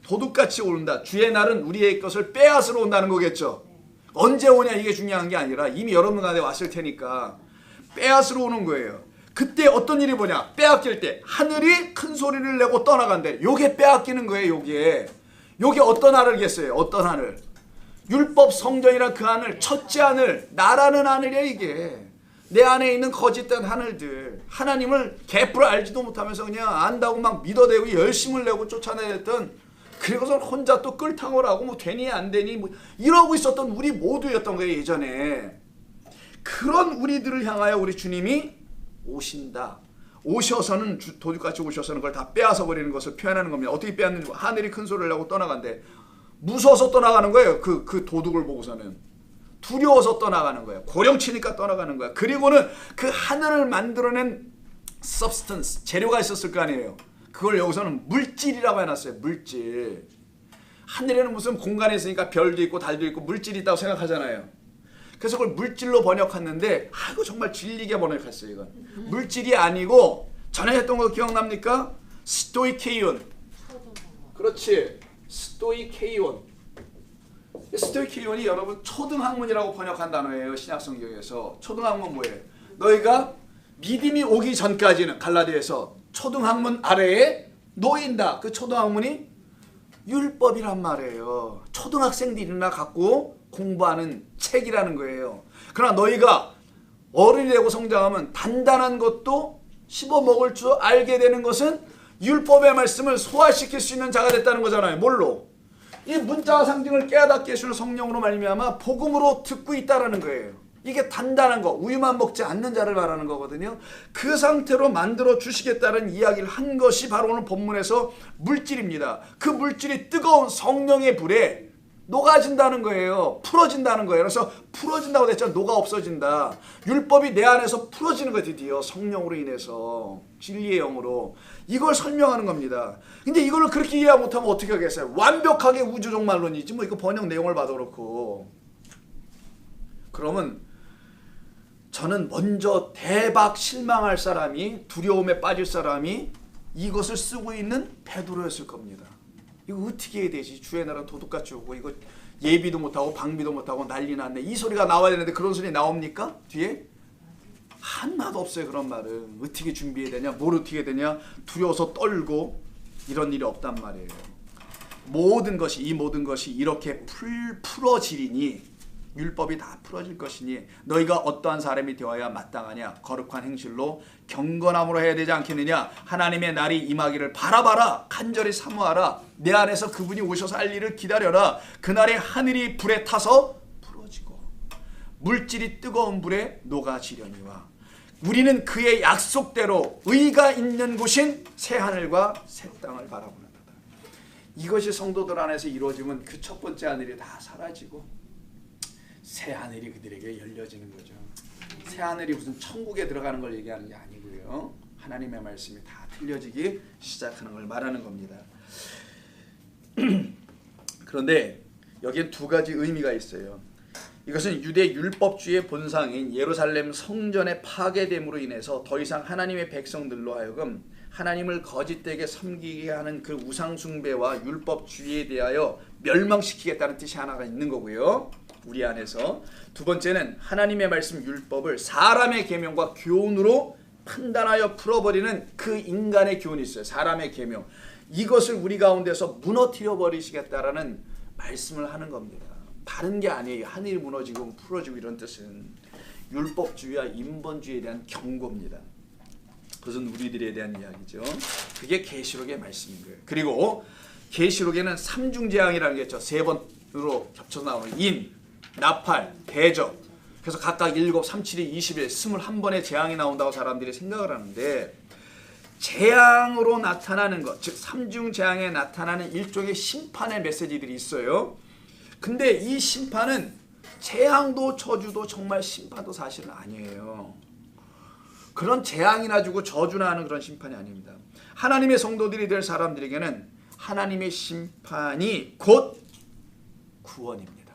도둑같이 온다. 주의 날은 우리의 것을 빼앗으러 온다는 거겠죠. 언제 오냐 이게 중요한 게 아니라 이미 여러분 안에 왔을 테니까 빼앗으러 오는 거예요. 그때 어떤 일이 뭐냐? 빼앗길 때 하늘이 큰 소리를 내고 떠나간대. 요게 빼앗기는 거예요. 요게 어떤 하늘이겠어요? 어떤 하늘? 율법 성전이란 그 하늘, 첫째 하늘, 나라는 하늘이야. 이게 내 안에 있는 거짓된 하늘들, 하나님을 개뿔 알지도 못하면서 그냥 안다고 막 믿어대고 열심을 내고 쫓아내던, 그리고서 혼자 또 끌탕을 하고 뭐 되니 안 되니 뭐 이러고 있었던 우리 모두였던 거예요. 예전에. 그런 우리들을 향하여 우리 주님이 오신다. 오셔서는 도둑같이 오셔서는 그걸 다 빼앗아 버리는 것을 표현하는 겁니다. 어떻게 빼앗는지, 하늘이 큰 소리를 내고 떠나간대. 무서워서 떠나가는 거예요. 그 도둑을 보고서는 두려워서 떠나가는 거예요. 고령치니까 떠나가는 거야. 그리고는 그 하늘을 만들어낸 substance, 재료가 있었을 거 아니에요. 그걸 여기서는 물질이라고 해놨어요. 물질. 하늘에는 무슨 공간에 있으니까 별도 있고 달도 있고 물질이 있다고 생각하잖아요. 그래서 그걸 물질로 번역했는데, 이거 정말 질리게 번역했어요. 이건 물질이 아니고 전에 했던 거 기억납니까? 스토이케이온. 그렇지. 스토이케이온. 스토이케이온이 여러분 초등학문이라고 번역한 단어예요. 신약성경에서. 초등학문 뭐예요? 너희가 믿음이 오기 전까지는, 갈라디아에서 초등학문 아래에 놓인다. 그 초등학문이 율법이란 말이에요. 초등학생들이나 갖고 공부하는 책이라는 거예요. 그러나 너희가 어른이 되고 성장하면 단단한 것도 씹어먹을 줄 알게 되는 것은 율법의 말씀을 소화시킬 수 있는 자가 됐다는 거잖아요. 뭘로? 이 문자와 상징을 깨닫게 해주는 성령으로 말미암아 복음으로 듣고 있다라는 거예요. 이게 단단한 거, 우유만 먹지 않는 자를 말하는 거거든요. 그 상태로 만들어 주시겠다는 이야기를 한 것이 바로 오늘 본문에서 물질입니다. 그 물질이 뜨거운 성령의 불에 녹아진다는 거예요. 풀어진다는 거예요. 그래서 풀어진다고 했잖아요. 녹아 없어진다. 율법이 내 안에서 풀어지는 거예요. 드디어 성령으로 인해서, 진리의 영으로. 이걸 설명하는 겁니다. 근데 이걸 그렇게 이해 못하면 어떻게 하겠어요? 완벽하게 우주종말론이지 뭐. 이거 번역 내용을 봐도 그렇고. 그러면 저는 먼저 대박 실망할 사람이, 두려움에 빠질 사람이 이것을 쓰고 있는 베드로였을 겁니다. 이거 어떻게 해야 되지? 주의 나라 도둑같이 오고 이거 예비도 못하고 방비도 못하고 난리 났네. 이 소리가 나와야 되는데 그런 소리 나옵니까? 뒤에? 하나도 없어요. 그런 말은. 어떻게 준비해야 되냐? 뭘 어떻게 해야 되냐? 두려워서 떨고 이런 일이 없단 말이에요. 이 모든 것이 이렇게 풀어지리니, 율법이 다 풀어질 것이니 너희가 어떠한 사람이 되어야 마땅하냐? 거룩한 행실로 경건함으로 해야 되지 않겠느냐? 하나님의 날이 임하기를 바라봐라. 간절히 사모하라. 내 안에서 그분이 오셔서 할 일을 기다려라. 그날에 하늘이 불에 타서 풀어지고 물질이 뜨거운 불에 녹아지려니와. 우리는 그의 약속대로 의가 있는 곳인 새 하늘과 새 땅을 바라보는다. 이것이 성도들 안에서 이루어지면 그 첫 번째 하늘이 다 사라지고 새 하늘이 그들에게 열려지는 거죠. 새 하늘이 무슨 천국에 들어가는 걸 얘기하는 게 아니고요. 하나님의 말씀이 다 틀려지기 시작하는 걸 말하는 겁니다. 그런데 여기엔 두 가지 의미가 있어요. 이것은 유대 율법주의 본상인 예루살렘 성전의 파괴됨으로 인해서 더 이상 하나님의 백성들로 하여금 하나님을 거짓되게 섬기게 하는 그 우상 숭배와 율법주의에 대하여 멸망시키겠다는 뜻이 하나가 있는 거고요. 우리 안에서. 두 번째는 하나님의 말씀 율법을 사람의 계명과 교훈으로 판단하여 풀어버리는 그 인간의 교훈이 있어요. 사람의 계명. 이것을 우리 가운데서 무너뜨려 버리시겠다라는 말씀을 하는 겁니다. 다른 게 아니에요. 하늘이 무너지고 풀어지고 이런 뜻은 율법주의와 인본주의에 대한 경고입니다. 그것은 우리들에 대한 이야기죠. 그게 계시록의 말씀인 거예요. 그리고 계시록에는 삼중재앙이라는 게 있죠. 세 번으로 겹쳐 나오는 인, 나팔, 대적. 그래서 각각 7, 3, 7, 21, 21번의 재앙이 나온다고 사람들이 생각을 하는데 재앙으로 나타나는 것, 즉 삼중재앙에 나타나는 일종의 심판의 메시지들이 있어요. 근데 이 심판은 재앙도 저주도 정말 심판도 사실은 아니에요. 그런 재앙이나 주고 저주나 하는 그런 심판이 아닙니다. 하나님의 성도들이 될 사람들에게는 하나님의 심판이 곧 구원입니다.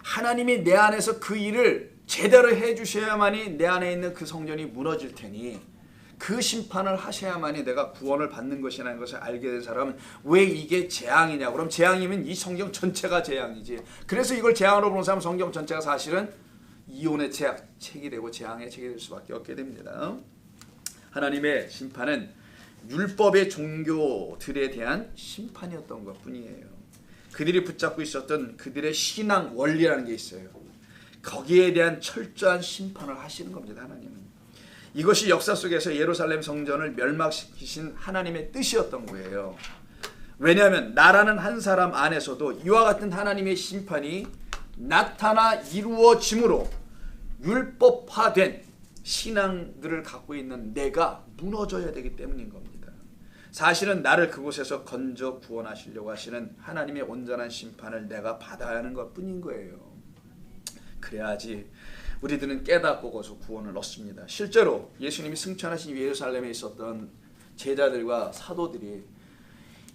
하나님이 내 안에서 그 일을 제대로 해주셔야만이 내 안에 있는 그 성전이 무너질 테니 그 심판을 하셔야만이 내가 구원을 받는 것이라는 것을 알게 된 사람은 왜 이게 재앙이냐? 그럼 재앙이면 이 성경 전체가 재앙이지. 그래서 이걸 재앙으로 보는 사람은 성경 전체가 사실은 이혼의 책이 되고 재앙의 책이 될 수밖에 없게 됩니다. 하나님의 심판은 율법의 종교들에 대한 심판이었던 것뿐이에요. 그들이 붙잡고 있었던 그들의 신앙 원리라는 게 있어요. 거기에 대한 철저한 심판을 하시는 겁니다. 하나님은. 이것이 역사 속에서 예루살렘 성전을 멸망시키신 하나님의 뜻이었던 거예요. 왜냐하면 나라는 한 사람 안에서도 이와 같은 하나님의 심판이 나타나 이루어짐으로 율법화된 신앙들을 갖고 있는 내가 무너져야 되기 때문인 겁니다. 사실은 나를 그곳에서 건져 구원하시려고 하시는 하나님의 온전한 심판을 내가 받아야 하는 것뿐인 거예요. 그래야지 우리들은 깨닫고 거기서 구원을 얻습니다. 실제로 예수님이 승천하신 예루살렘에 있었던 제자들과 사도들이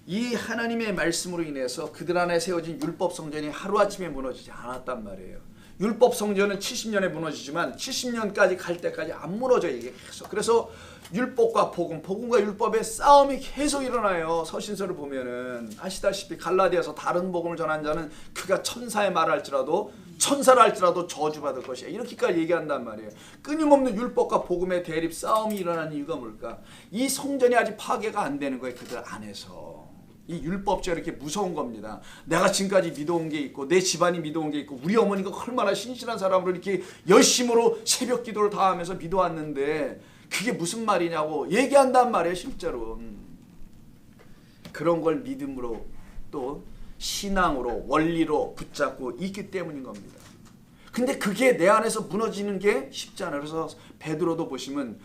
이 하나님의 말씀으로 인해서 그들 안에 세워진 율법 성전이 하루아침에 무너지지 않았단 말이에요. 율법 성전은 70년에 무너지지만 70년까지 갈 때까지 안 무너져요. 이게 계속. 그래서 율법과 복음, 복음과 율법의 싸움이 계속 일어나요. 서신서를 보면은 아시다시피 갈라디아서 다른 복음을 전한 자는 그가 천사의 말을 할지라도 천사를 할지라도 저주받을 것이야. 이렇게까지 얘기한단 말이에요. 끊임없는 율법과 복음의 대립 싸움이 일어나는 이유가 뭘까? 이 성전이 아직 파괴가 안 되는 거예요. 그들 안에서. 이 율법죄가 이렇게 무서운 겁니다. 내가 지금까지 믿어온 게 있고 내 집안이 믿어온 게 있고 우리 어머니가 얼마나 신실한 사람으로 이렇게 열심으로 새벽 기도를 다 하면서 믿어왔는데 그게 무슨 말이냐고 얘기한단 말이에요. 실제로. 그런 걸 믿음으로 또 신앙으로 원리로 붙잡고 있기 때문인 겁니다. 근데 그게 내 안에서 무너지는 게 쉽지 않아요. 그래서 베드로도 보시면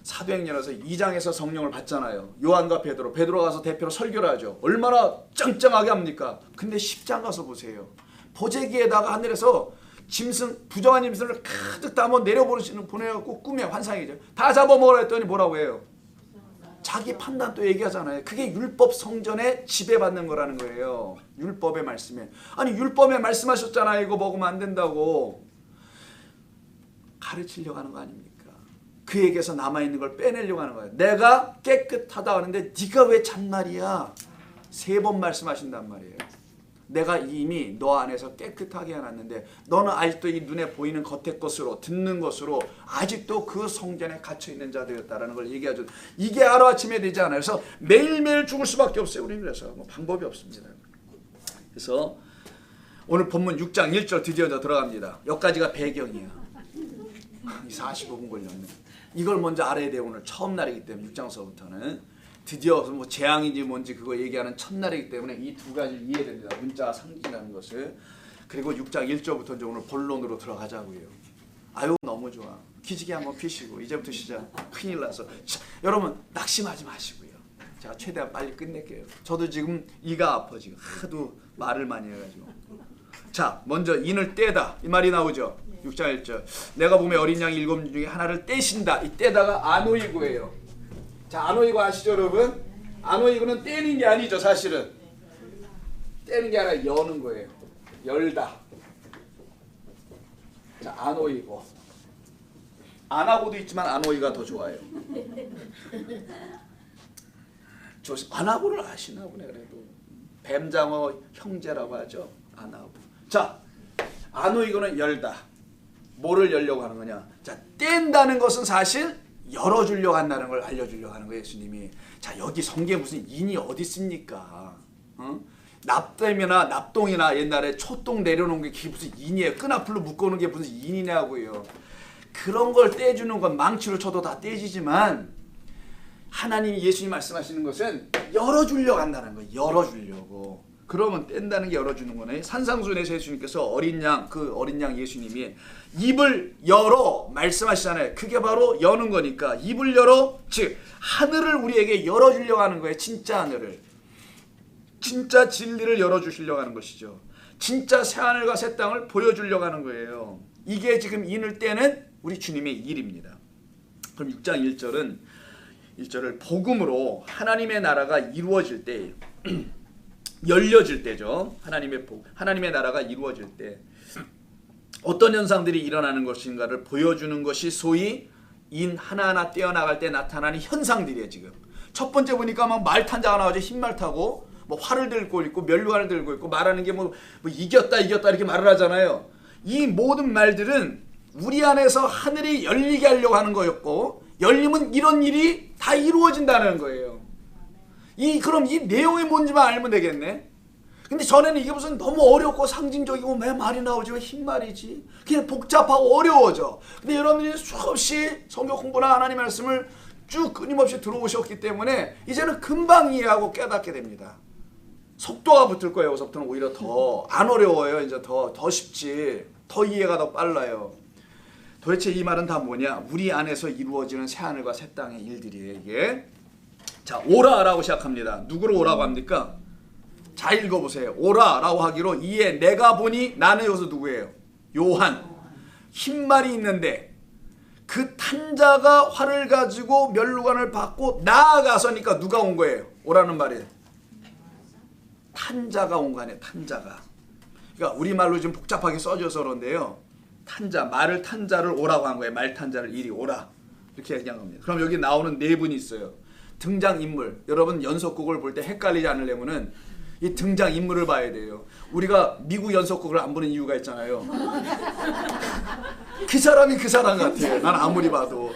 사도행전에서 2장에서 성령을 받잖아요. 요한과 베드로 가서 대표로 설교를 하죠. 얼마나 짱짱하게 합니까? 근데 10장 가서 보세요. 보재기에다가 하늘에서 짐승, 부정한 짐승을 가득 담아 보내갖고 꿈에 환상이죠. 다 잡아먹으라 했더니 뭐라고 해요? 자기 판단 또 얘기하잖아요. 그게 율법 성전에 지배받는 거라는 거예요. 율법의 말씀에. 아니 율법에 말씀하셨잖아요. 이거 먹으면 안 된다고. 가르치려고 하는 거 아닙니까? 그에게서 남아있는 걸 빼내려고 하는 거예요. 내가 깨끗하다 하는데 네가 왜 잔말이야? 3번 말씀하신단 말이에요. 내가 이미 너 안에서 깨끗하게 해놨는데 너는 아직도 이 눈에 보이는 겉의 것으로 듣는 것으로 아직도 그 성전에 갇혀있는 자들이었다라는 걸 얘기하죠. 이게 하루아침에 되지 않아요. 그래서 매일매일 죽을 수밖에 없어요. 우리는 그래서 뭐 방법이 없습니다. 그래서 오늘 본문 6장 1절 드디어 들어갑니다. 여기까지가 배경이야. 45분 걸렸네. 이걸 먼저 알아야 돼요. 오늘 처음 날이기 때문에 6장서부터는. 드디어 뭐 재앙인지 뭔지 그거 얘기하는 첫날이기 때문에 이 두 가지를 이해됩니다. 문자와 상징이라는 것을. 그리고 6장 1절부터 이제 오늘 본론으로 들어가자고요. 아유 너무 좋아. 기지개 한번 피시고 이제부터 시작. 큰일 나서. 자, 여러분 낙심하지 마시고요. 제가 최대한 빨리 끝낼게요. 저도 지금 이가 아파 지금 하도 말을 많이 해가지고. 자 먼저 인을 떼다 이 말이 나오죠. 6장 1절. 내가 보면 어린 양 7 중에 하나를 떼신다. 이 떼다가 아노이고예요. 자 아노이고 아시죠 여러분? 아노이고는 떼는 게 아니죠 사실은. 떼는 게 아니라 여는 거예요. 열다. 자 아노이고. 안하고도 있지만 아노이가 더 좋아요. 안하고를 아시나 보네. 그래도 뱀장어 형제라고 하죠. 안하고. 자 아노이고는 열다. 뭐를 열려고 하는 거냐. 자 뗀다는 것은 사실 열어주려고 한다는 걸 알려주려고 하는 거예요 예수님이. 자 여기 성경에 무슨 인이 어디 있습니까? 응? 납땜이나 납동이나 옛날에 초똥 내려놓은 게 무슨 인이에요. 끈앞으로 묶어놓은 게 무슨 인이냐고요. 그런 걸 떼주는 건 망치로 쳐도 다 떼지지만 하나님이 예수님이 말씀하시는 것은 열어주려고 한다는 거예요. 열어주려고. 그러면 뗀다는 게 열어주는 거네. 산상수훈에서 예수님께서 어린 양, 그 어린 양 예수님이 입을 열어 말씀하시잖아요. 그게 바로 여는 거니까 입을 열어 즉 하늘을 우리에게 열어주려고 하는 거예요. 진짜 하늘을. 진짜 진리를 열어주시려고 하는 것이죠. 진짜 새하늘과 새 땅을 보여주려고 하는 거예요. 이게 지금 인을 떼는 우리 주님의 일입니다. 그럼 6장 1절을 복음으로 하나님의 나라가 이루어질 때 열려질 때죠. 하나님의 나라가 이루어질 때 어떤 현상들이 일어나는 것인가를 보여주는 것이 소위 인 하나하나 떼어나갈 때 나타나는 현상들이에요. 지금 첫 번째 보니까 막 말탄자가 나오죠. 흰말 타고 뭐 활을 들고 있고 면류관을 들고 있고 말하는 게 뭐 이겼다 이렇게 말을 하잖아요. 이 모든 말들은 우리 안에서 하늘이 열리게 하려고 하는 거였고 열리면 이런 일이 다 이루어진다는 거예요. 그럼 이 내용이 뭔지만 알면 되겠네. 근데 전에는 이게 무슨 너무 어렵고 상징적이고 왜 말이 나오지 왜 흰말이지 그냥 복잡하고 어려워져. 근데 여러분들이 수없이 성경 공부나 하나님 말씀을 쭉 끊임없이 들어오셨기 때문에 이제는 금방 이해하고 깨닫게 됩니다. 속도가 붙을 거예요. 여기서부터는 오히려 더 안 어려워요. 이제 더 쉽지. 더 이해가 더 빨라요. 도대체 이 말은 다 뭐냐? 우리 안에서 이루어지는 새하늘과 새 땅의 일들이에요. 이게. 자, 오라라고 시작합니다. 누구를 오라고 합니까? 잘 읽어보세요. 오라라고 하기로 이에 내가 보니 나는 여기서 누구예요? 요한. 흰말이 있는데 그 탄자가 활을 가지고 면류관을 받고 나아가서니까 누가 온 거예요? 오라는 말이에요. 탄자가 온 거 아니에요. 탄자가. 그러니까 우리말로 좀 복잡하게 써져서 그런데요. 말을 탄자를 오라고 한 거예요. 말 탄자를 이리 오라. 이렇게 얘기한 겁니다. 그럼 여기 나오는 네 분이 있어요. 등장인물. 여러분 연속극을 볼 때 헷갈리지 않으려면은 이 등장인물을 봐야 돼요. 우리가 미국 연속극을 안 보는 이유가 있잖아요. 그 사람이 그 사람 같아요. 난 아무리 봐도.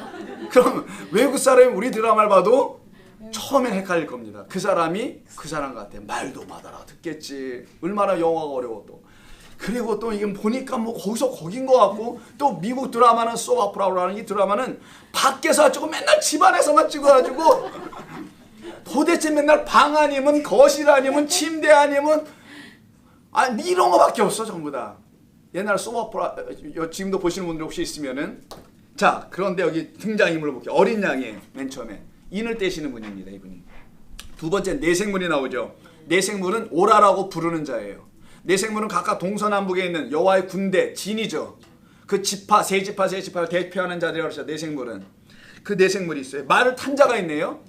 그럼 외국 사람이 우리 드라마를 봐도 처음엔 헷갈릴 겁니다. 그 사람이 그 사람 같아. 말도 못 알아듣겠지. 얼마나 영어가 어려워 또. 그리고 또 이게 보니까 뭐 거기서 거긴 것 같고 또 미국 드라마는 소아프라라는 이 드라마는 밖에서 찍고 맨날 집안에서만 찍어가지고 도대체 맨날 방 아니면 거실 아니면 침대 아니면 이런 거밖에 없어 전부 다. 옛날 소아프라 지금도 보시는 분들 혹시 있으면은 자 그런데 여기 등장인물을 볼게요. 어린 양이에요. 맨 처음에 인을 떼시는 분입니다. 이분이. 두 번째 내생물이 나오죠. 내생물은 오라라고 부르는 자예요. 내생물은 각각 동서남북에 있는 여호와의 군대 진이죠. 그 지파 세 지파를 대표하는 자들이라고 하죠. 내생물은 그 내생물이 있어요. 말을 탄 자가 있네요.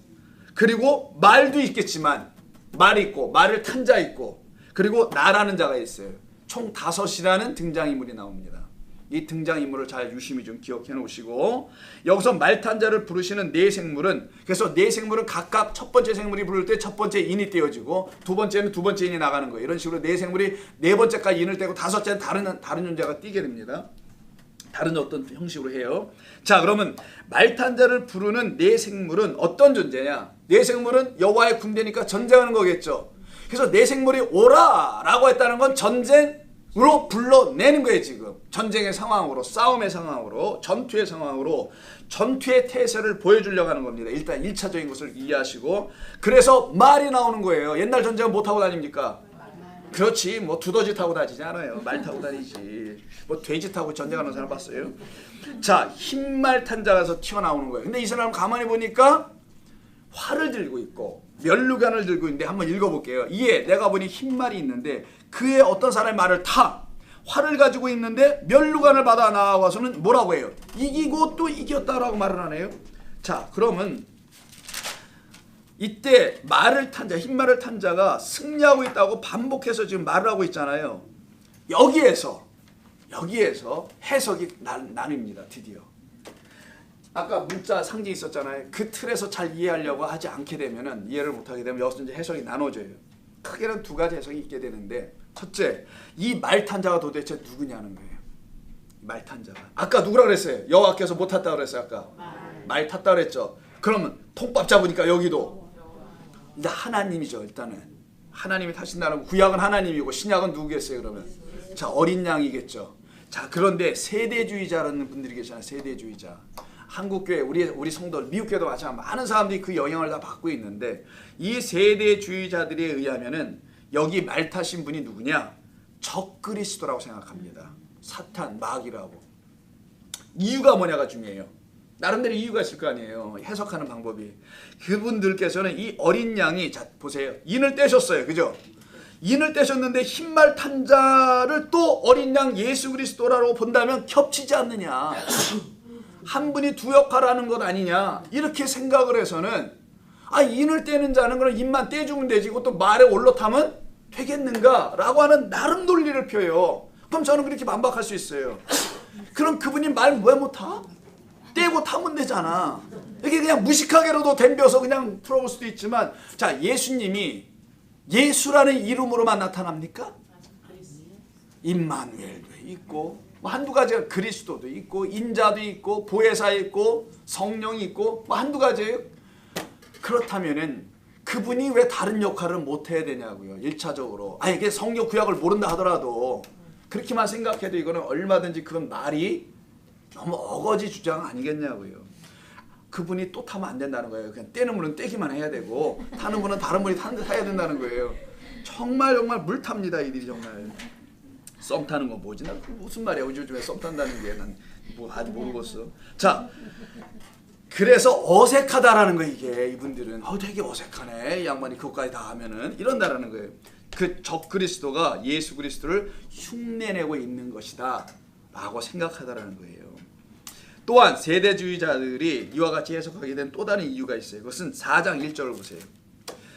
그리고 말도 있겠지만 말이 있고 말을 탄 자 있고 그리고 나라는 자가 있어요. 총 5이라는 등장인물이 나옵니다. 이 등장인물을 잘 유심히 좀 기억해 놓으시고 여기서 말탄 자를 부르시는 네 생물은 그래서 네 생물은 각각 첫 번째 생물이 부를 때 첫 번째 인이 떼어지고 두 번째는 두 번째 인이 나가는 거예요. 이런 식으로 네 생물이 네 번째까지 인을 떼고 다섯째는 다른 존재가 띄게 됩니다. 다른 어떤 형식으로 해요. 자 그러면 말탄 자를 부르는 네 생물은 어떤 존재냐? 네 생물은 여호와의 군대니까 전쟁하는 거겠죠. 그래서 네 생물이 오라라고 했다는 건 전쟁으로 불러내는 거예요. 지금 전쟁의 상황으로 싸움의 상황으로 전투의 상황으로 전투의 태세를 보여주려고 하는 겁니다. 일단 1차적인 것을 이해하시고 그래서 말이 나오는 거예요. 옛날 전쟁은 못하고 다닙니까? 그렇지 뭐 두더지 타고 다니지 않아요. 말 타고 다니지. 뭐 돼지 타고 전쟁하는 사람 봤어요? 자, 흰말 탄 자가서 튀어나오는 거예요. 근데 이 사람 가만히 보니까 활을 들고 있고 면류관을 들고 있는데 한번 읽어볼게요. 이에 내가 보니 흰말이 있는데 그의 어떤 사람의 말을 타 활을 가지고 있는데 면류관을 받아 나와서는 뭐라고 해요? 이기고 또 이겼다라고 말을 하네요. 자, 그러면 이때 말을 탄 자, 흰말을 탄 자가 승리하고 있다고 반복해서 지금 말을 하고 있잖아요. 여기에서 해석이 나뉩니다. 드디어. 아까 문자 상징 있었잖아요. 그 틀에서 잘 이해하려고 하지 않게 되면은 이해를 못하게 되면 여기서 이제 해석이 나눠져요. 크게는 두 가지 해석이 있게 되는데, 첫째, 이 말 탄 자가 도대체 누구냐는 거예요. 말 탄 자가. 아까 누구라 그랬어요? 여호와께서 못 탔다 그랬어요. 아까 말 탔다 그랬죠. 그러면 통밥 잡으니까 여기도 이제 하나님이죠. 일단은 하나님이 타신다는 거. 구약은 하나님이고 신약은 누구겠어요? 그러면 자, 어린 양이겠죠. 자, 그런데 세대주의자라는 분들이 계시잖아요. 세대주의자. 한국교회, 우리 성도들, 미국교회도 마찬가지로 많은 사람들이 그 영향을 다 받고 있는데, 이 세대주의자들에 의하면은 여기 말 타신 분이 누구냐? 적그리스도라고 생각합니다. 사탄, 마귀라고. 이유가 뭐냐가 중요해요. 나름대로 이유가 있을 거 아니에요. 해석하는 방법이. 그분들께서는 이 어린 양이, 자 보세요. 인을 떼셨어요. 그죠? 인을 떼셨는데 흰말 탄 자를 또 어린 양 예수 그리스도라고 본다면 겹치지 않느냐. 한 분이 두 역할을 하는 것 아니냐. 이렇게 생각을 해서는 인을 떼는 자는 그럼 인만 떼주면 되지 또 말에 올라타면 되겠는가 라고 하는 나름 논리를 펴요. 그럼 저는 그렇게 반박할 수 있어요. 그럼 그분이 말 왜 못 타? 떼고 타면 되잖아. 이렇게 그냥 무식하게로도 덤벼서 그냥 풀어볼 수도 있지만, 자, 예수님이 예수라는 이름으로만 나타납니까? 임마누엘도 있고 뭐 한두 가지가 그리스도도 있고 인자도 있고 보혜사 있고 성령이 있고 뭐 한두 가지예요. 그렇다면은 그분이 왜 다른 역할을 못 해야 되냐고요. 1차적으로. 이게 성경 구약을 모른다 하더라도 그렇게만 생각해도 이거는 얼마든지 그건 말이 너무 어거지 주장 아니겠냐고요. 그분이 또 타면 안 된다는 거예요. 그냥 떼는 분은 떼기만 해야 되고 타는 분은 다른 분이 타야 된다는 거예요. 정말 물 탑니다. 이들이 정말. 썸 타는 거 뭐지? 난 무슨 말이야. 요즘에 썸 탄다는 게 난 뭐 아직 모르겠어. 자, 그래서 어색하다라는 거예요. 이게 이분들은 되게 어색하네. 이 양반이 그것까지 다 하면은 이런다라는 거예요. 그 적그리스도가 예수 그리스도를 흉내내고 있는 것이다 라고 생각하다라는 거예요. 또한 세대주의자들이 이와 같이 해석하게 된 또 다른 이유가 있어요. 그것은 4장 1절을 보세요.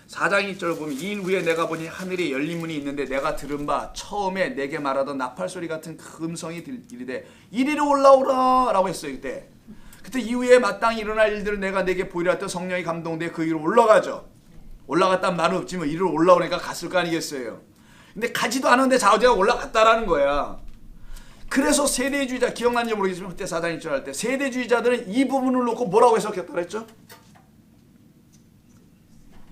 4장 1절을 보면 이일 후에 내가 보니 하늘에 열린 문이 있는데 내가 들은 바 처음에 내게 말하던 나팔소리 같은 그 음성이 이르되 이리로 올라오라 라고 했어요. 그때 이후에 마땅히 일어날 일들을 내가 내게 보이라 했던 성령이 감동돼 그 위로 올라가죠. 올라갔다는 말은 없지만 이리로 올라오니까 갔을 거 아니겠어요. 근데 가지도 않았는데 자우지가 올라갔다라는 거야. 그래서 세대주의자, 기억나는지 모르겠지만 그때 4장 1절 할 때 세대주의자들은 이 부분을 놓고 뭐라고 해석했다고 그랬죠?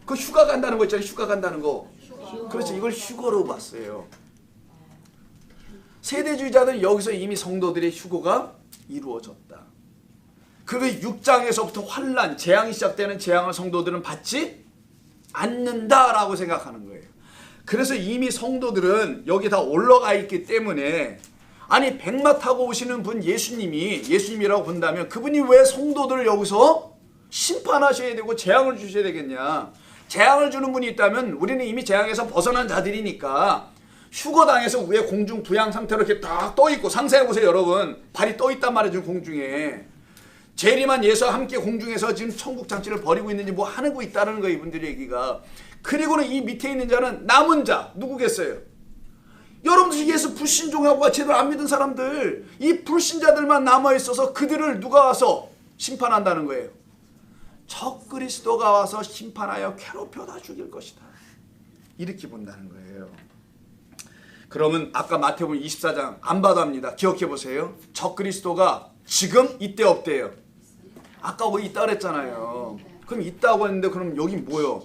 그 휴가 간다는 거 있잖아요. 휴가 간다는 거. 그렇죠. 이걸 휴거로 봤어요. 세대주의자들은 여기서 이미 성도들의 휴거가 이루어졌다. 그 6장에서부터 환란, 재앙이 시작되는 재앙을 성도들은 받지 않는다라고 생각하는 거예요. 그래서 이미 성도들은 여기 다 올라가 있기 때문에 백마 타고 오시는 분 예수님이라고 본다면 그분이 왜 성도들을 여기서 심판하셔야 되고 재앙을 주셔야 되겠냐. 재앙을 주는 분이 있다면 우리는 이미 재앙에서 벗어난 자들이니까 휴거당해서 위에 공중 부양 상태로 이렇게 딱 떠있고 상상해보세요. 여러분 발이 떠있단 말이에요. 공중에 재림한 예수와 함께 공중에서 지금 천국 장치를 벌이고 있는지 뭐 하고 있다는 거예요. 이분들의 얘기가. 그리고는 이 밑에 있는 자는 남은 자 누구겠어요? 여러분들 예수 불신종하고 제대로 안 믿은 사람들, 이 불신자들만 남아있어서 그들을 누가 와서 심판한다는 거예요? 적그리스도가 와서 심판하여 괴롭혀다 죽일 것이다. 이렇게 본다는 거예요. 그러면 아까 마태복음 24장 안 받아합니다. 기억해 보세요. 적그리스도가 지금 이때 없대요. 아까 거기 있다 그랬잖아요. 그럼 있다고 했는데 그럼 여기 뭐요?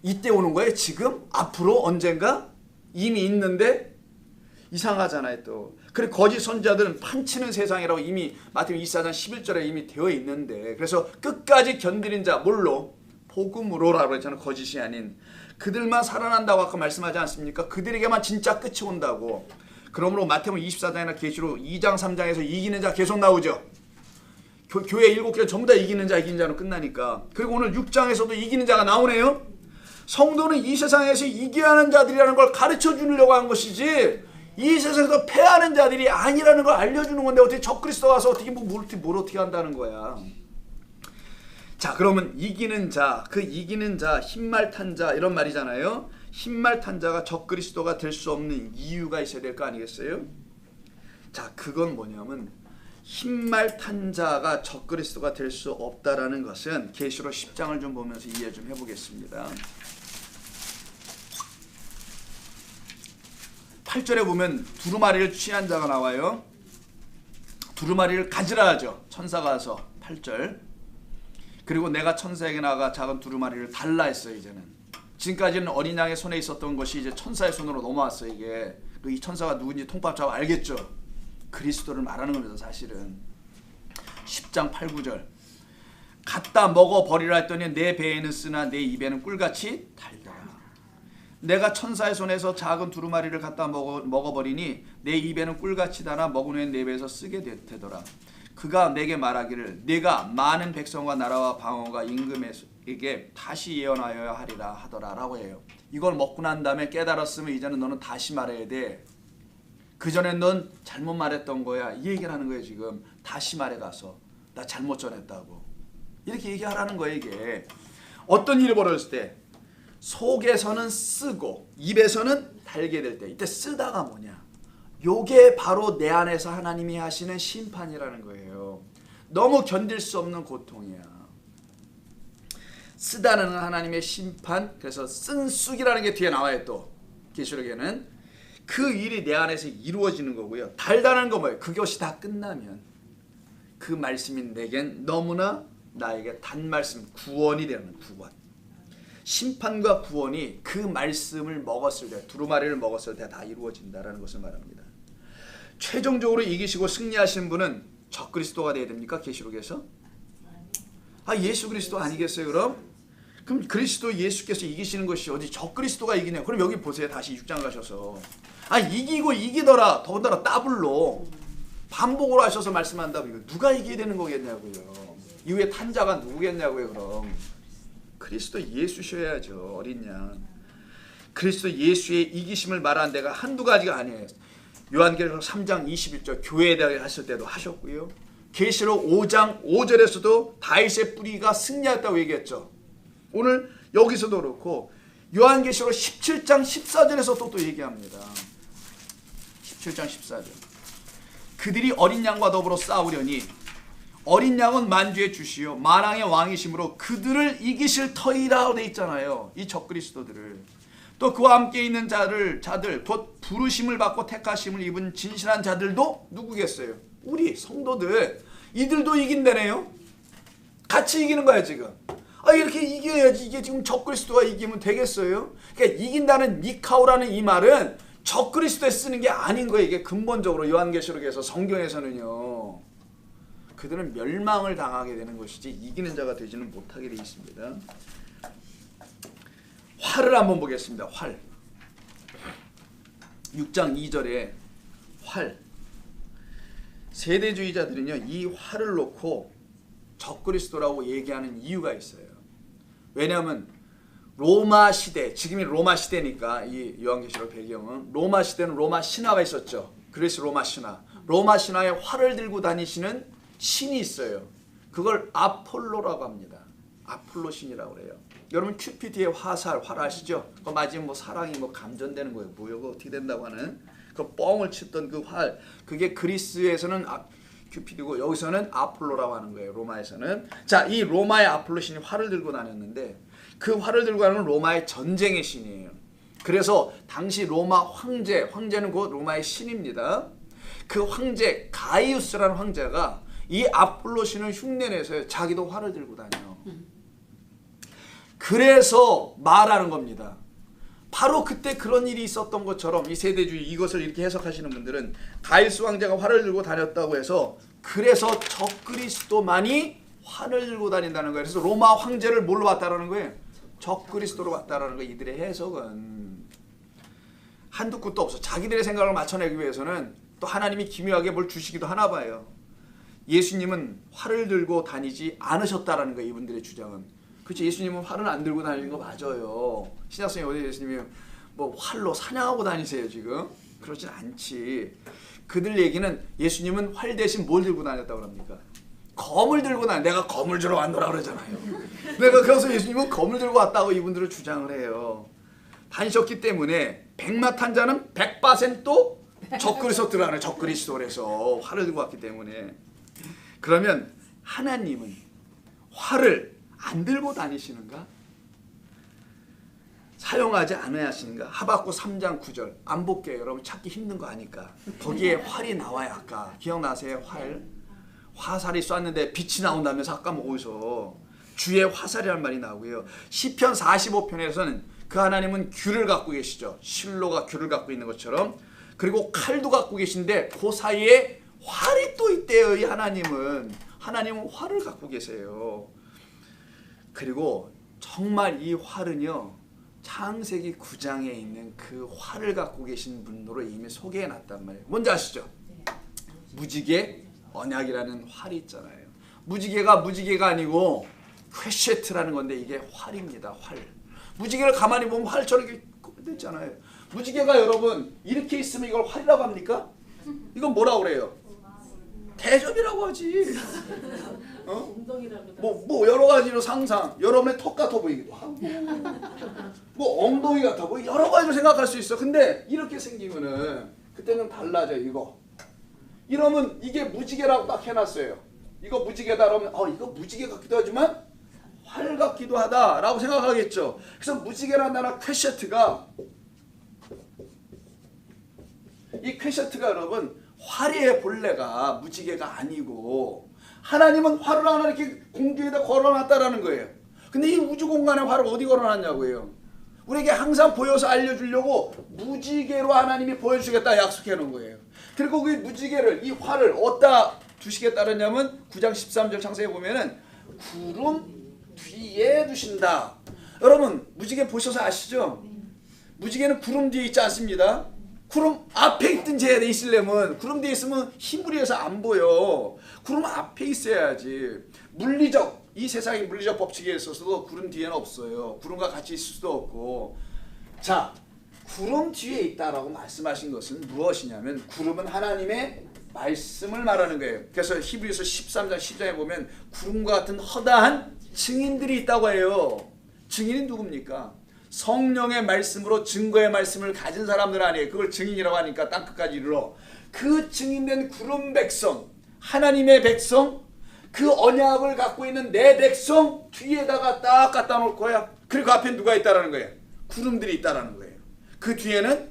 이때 오는 거예요? 지금? 앞으로? 언젠가? 이미 있는데? 이상하잖아요 또. 그리고 거짓 선지자들은 판치는 세상이라고 이미 마태복음 24장 11절에 이미 되어 있는데, 그래서 끝까지 견디는 자 뭘로? 복음으로라고 했잖아요. 거짓이 아닌. 그들만 살아난다고 아까 말씀하지 않습니까? 그들에게만 진짜 끝이 온다고. 그러므로 마태복음 24장이나 계시록 2장 3장에서 이기는 자 계속 나오죠. 교회 7개 전부 다 이기는 자로 끝나니까. 그리고 오늘 6장에서도 이기는 자가 나오네요. 성도는 이 세상에서 이겨야 하는 자들이라는 걸 가르쳐 주려고 한 것이지 이 세상에서 패하는 자들이 아니라는 걸 알려주는 건데 어떻게 적그리스도 와서 어떻게 뭘 어떻게 한다는 거야. 자, 그러면 이기는 자, 그 이기는 자, 흰말 탄 자 이런 말이잖아요. 흰말 탄 자가 적그리스도가 될 수 없는 이유가 있어야 될 거 아니겠어요? 자, 그건 뭐냐면 흰말 탄 자가 적그리스도가 될 수 없다라는 것은 계시록 10장을 좀 보면서 이해 좀 해보겠습니다. 8절에 보면 두루마리를 취한 자가 나와요. 두루마리를 가지라 하죠. 천사가 와서 8절. 그리고 내가 천사에게 나가 작은 두루마리를 달라 했어요. 이제는 지금까지는 어린 양의 손에 있었던 것이 이제 천사의 손으로 넘어왔어요. 이게 이 천사가 누군지 통밥잡아 알겠죠. 그리스도를 말하는 겁니다. 사실은 10장 8, 9절 갖다 먹어버리라 했더니 내 배에는 쓰나 내 입에는 꿀같이 달더라. 내가 천사의 손에서 작은 두루마리를 갖다 먹어버리니 내 입에는 꿀같이 달아 먹은 후에 내 배에서 쓰게 되더라. 그가 내게 말하기를 네가 많은 백성과 나라와 방언과 임금에게 다시 예언하여야 하리라 하더라 라고 해요. 이걸 먹고 난 다음에 깨달았으면 이제는 너는 다시 말해야 돼. 그전엔 넌 잘못 말했던 거야. 이 얘기를 하는 거예요. 지금 다시 말해가서 나 잘못 전했다고 이렇게 얘기하라는 거예요. 이게 어떤 일이 벌어졌을 때 속에서는 쓰고 입에서는 달게 될 때 이때 쓰다가 뭐냐, 요게 바로 내 안에서 하나님이 하시는 심판이라는 거예요. 너무 견딜 수 없는 고통이야. 쓰다는 하나님의 심판. 그래서 쓴쑥이라는 게 뒤에 나와요. 또 계시록에는 그 일이 내 안에서 이루어지는 거고요. 달다는 거 뭐예요? 그것이 다 끝나면 그 말씀이 내겐 너무나 나에게 단 말씀, 구원이 되는 구원. 심판과 구원이 그 말씀을 먹었을 때, 두루마리를 먹었을 때 다 이루어진다라는 것을 말합니다. 최종적으로 이기시고 승리하신 분은 적그리스도가 되어야 됩니까? 계시록에서? 예수 그리스도 아니겠어요? 그럼 그리스도 예수께서 이기시는 것이 어디 적그리스도가 이기냐? 그럼 여기 보세요. 다시 6장 가셔서 이기고 이기더라. 더군다나 더블로 반복으로 하셔서 말씀한다고 이거 누가 이기게 되는 거겠냐고요. 이후에 탄자가 누구겠냐고요. 그럼 그리스도 예수셔야죠. 어린 양. 그리스도 예수의 이기심을 말하는 데가 한두 가지가 아니에요. 요한계시록 3장 21절 교회에 대하여 하실 때도 하셨고요. 계시록 5장 5절에서도 다윗의 뿌리가 승리했다고 얘기했죠. 오늘 여기서도 그렇고 요한계시록 17장 14절에서 또 얘기합니다. 17장 14절 그들이 어린 양과 더불어 싸우려니 어린 양은 만주의 주시요 만왕의 왕이심으로 그들을 이기실 터이라 돼 있잖아요. 이 적그리스도들을. 또 그와 함께 있는 자들 곧 부르심을 받고 택하심을 입은 진실한 자들도 누구겠어요? 우리 성도들. 이들도 이긴다네요. 같이 이기는 거야 지금. 이렇게 이겨야지. 이게 지금 적그리스도가 이기면 되겠어요? 그러니까 이긴다는 니카오라는 이 말은 적그리스도에 쓰는 게 아닌 거예요. 이게 근본적으로 요한계시록에서 성경에서는요. 그들은 멸망을 당하게 되는 것이지 이기는 자가 되지는 못하게 되어 있습니다. 활을 한번 보겠습니다. 활. 6장 2절에 활. 세대주의자들은요. 이 활을 놓고 적그리스도라고 얘기하는 이유가 있어요. 왜냐하면 로마 시대, 지금이 로마 시대니까 이 요한계시록 배경은 로마 시대는 로마 신화가 있었죠. 그리스 로마 신화. 로마 신화에 활을 들고 다니시는 신이 있어요. 그걸 아폴로라고 합니다. 아폴로 신이라고 그래요. 여러분 큐피드의 화살, 활 아시죠? 그거 맞으면 사랑이 감전되는 거예요. 뭐가 어떻게 된다고 하는 그 뻥을 치던 그 활. 그게 그리스에서는 큐피드고 여기서는 아폴로라고 하는 거예요. 로마에서는. 자, 이 로마의 아폴로 신이 활을 들고 다녔는데 그 활을 들고 다니는 로마의 전쟁의 신이에요. 그래서 당시 로마 황제는 곧 로마의 신입니다. 그 황제 가이우스라는 황제가 이 아폴로 신을 흉내내서 자기도 활을 들고 다녀. 그래서 말하는 겁니다. 바로 그때 그런 일이 있었던 것처럼 이 세대주의 이것을 이렇게 해석하시는 분들은 가이우스 황제가 활을 들고 다녔다고 해서 그래서 적그리스도만이 활을 들고 다닌다는 거예요. 그래서 로마 황제를 뭘로 봤다라는 거예요? 적그리스도로 봤다라는 거. 이들의 해석은 한두 끝도 없어. 자기들의 생각을 맞춰내기 위해서는 또 하나님이 기묘하게 뭘 주시기도 하나 봐요. 예수님은 활을 들고 다니지 않으셨다라는 거예요. 이분들의 주장은. 그렇죠. 예수님은 활은 안 들고 다니는 거 맞아요. 신약성에 어디 예수님이 뭐 활로 사냥하고 다니세요 지금? 그렇진 않지. 그들 얘기는 예수님은 활 대신 뭘 들고 다녔다고 합니까? 검을 들고 다녀. 내가 검을 주러 왔노라 그러잖아요. 내가 그래서 예수님은 검을 들고 왔다고 이분들은 주장을 해요. 다니셨기 때문에 백마탄 자는 100% 적그리스도라는 적그리스도래서 활을 들고 왔기 때문에. 그러면 하나님은 활을 안 들고 다니시는가? 사용하지 않아야 하시는가? 하박국 3장 9절 안 볼게요. 여러분 찾기 힘든 거 아니까. 거기에 활이 나와요. 아까 기억나세요? 활. 화살이 쐈는데 빛이 나온다면서 아까 뭐 어디서 주의 화살이라는 말이 나오고요. 시편 45편에서는 그 하나님은 귤을 갖고 계시죠. 실로가 귤을 갖고 있는 것처럼. 그리고 칼도 갖고 계신데 그 사이에 활이 또 있대요. 이 하나님은 활을 갖고 계세요. 그리고 정말 이 활은요, 창세기 9장에 있는 그 활을 갖고 계신 분으로 이미 소개해놨단 말이에요. 뭔지 아시죠? 무지개 언약이라는 활이 있잖아요. 무지개가 아니고 퀘셰트라는 건데 이게 활입니다. 활. 무지개를 가만히 보면 활처럼 이렇게 됐잖아요. 무지개가 여러분 이렇게 있으면 이걸 활이라고 합니까? 이건 뭐라고 그래요? 대접이라고 하지. 어? 뭐 여러 가지로 상상. 여러분의 턱 같아 보이기도 하고, 뭐 엉덩이 같아 보이고 여러 가지로 생각할 수 있어. 근데 이렇게 생기면은 그때는 달라져요. 이거. 이러면 이게 무지개라고 딱 해놨어요. 이거 무지개다 그러면 이거 무지개 같기도 하지만 활 같기도 하다라고 생각하겠죠. 그래서 무지개라는 단어 퀘셰트가, 이 퀘셰트가 여러분 활의 본래가 무지개가 아니고 하나님은 활을 하나 이렇게 공중에다 걸어놨다라는 거예요. 근데 이 우주 공간에 활을 어디 걸어놨냐고요. 우리에게 항상 보여서 알려주려고 무지개로 하나님이 보여주겠다 약속해 놓은 거예요. 그리고 그 무지개를, 이 활을 어디다 두시겠다는 냐면 9장 13절 창세기에 보면은 구름 뒤에 두신다. 여러분 무지개 보셔서 아시죠? 무지개는 구름 뒤에 있지 않습니다. 구름 앞에 있든지 해야 돼. 있으려면 구름 뒤에 있으면 힘을 해서 안 보여. 구름 앞에 있어야지. 물리적, 이 세상의 물리적 법칙에 있어서도 구름 뒤에는 없어요. 구름과 같이 있을 수도 없고. 자, 구름 뒤에 있다라고 말씀하신 것은 무엇이냐면 구름은 하나님의 말씀을 말하는 거예요. 그래서 히브리서 13장 10장에 보면 구름과 같은 허다한 증인들이 있다고 해요. 증인은 누굽니까? 성령의 말씀으로 증거의 말씀을 가진 사람들 아니에요. 그걸 증인이라고 하니까 땅끝까지 이르러. 그 증인된 구름 백성, 하나님의 백성, 그 언약을 갖고 있는 내 백성 뒤에다가 딱 갖다 놓을 거야. 그리고 앞에 누가 있다라는 거예요? 구름들이 있다라는 거예요. 그 뒤에는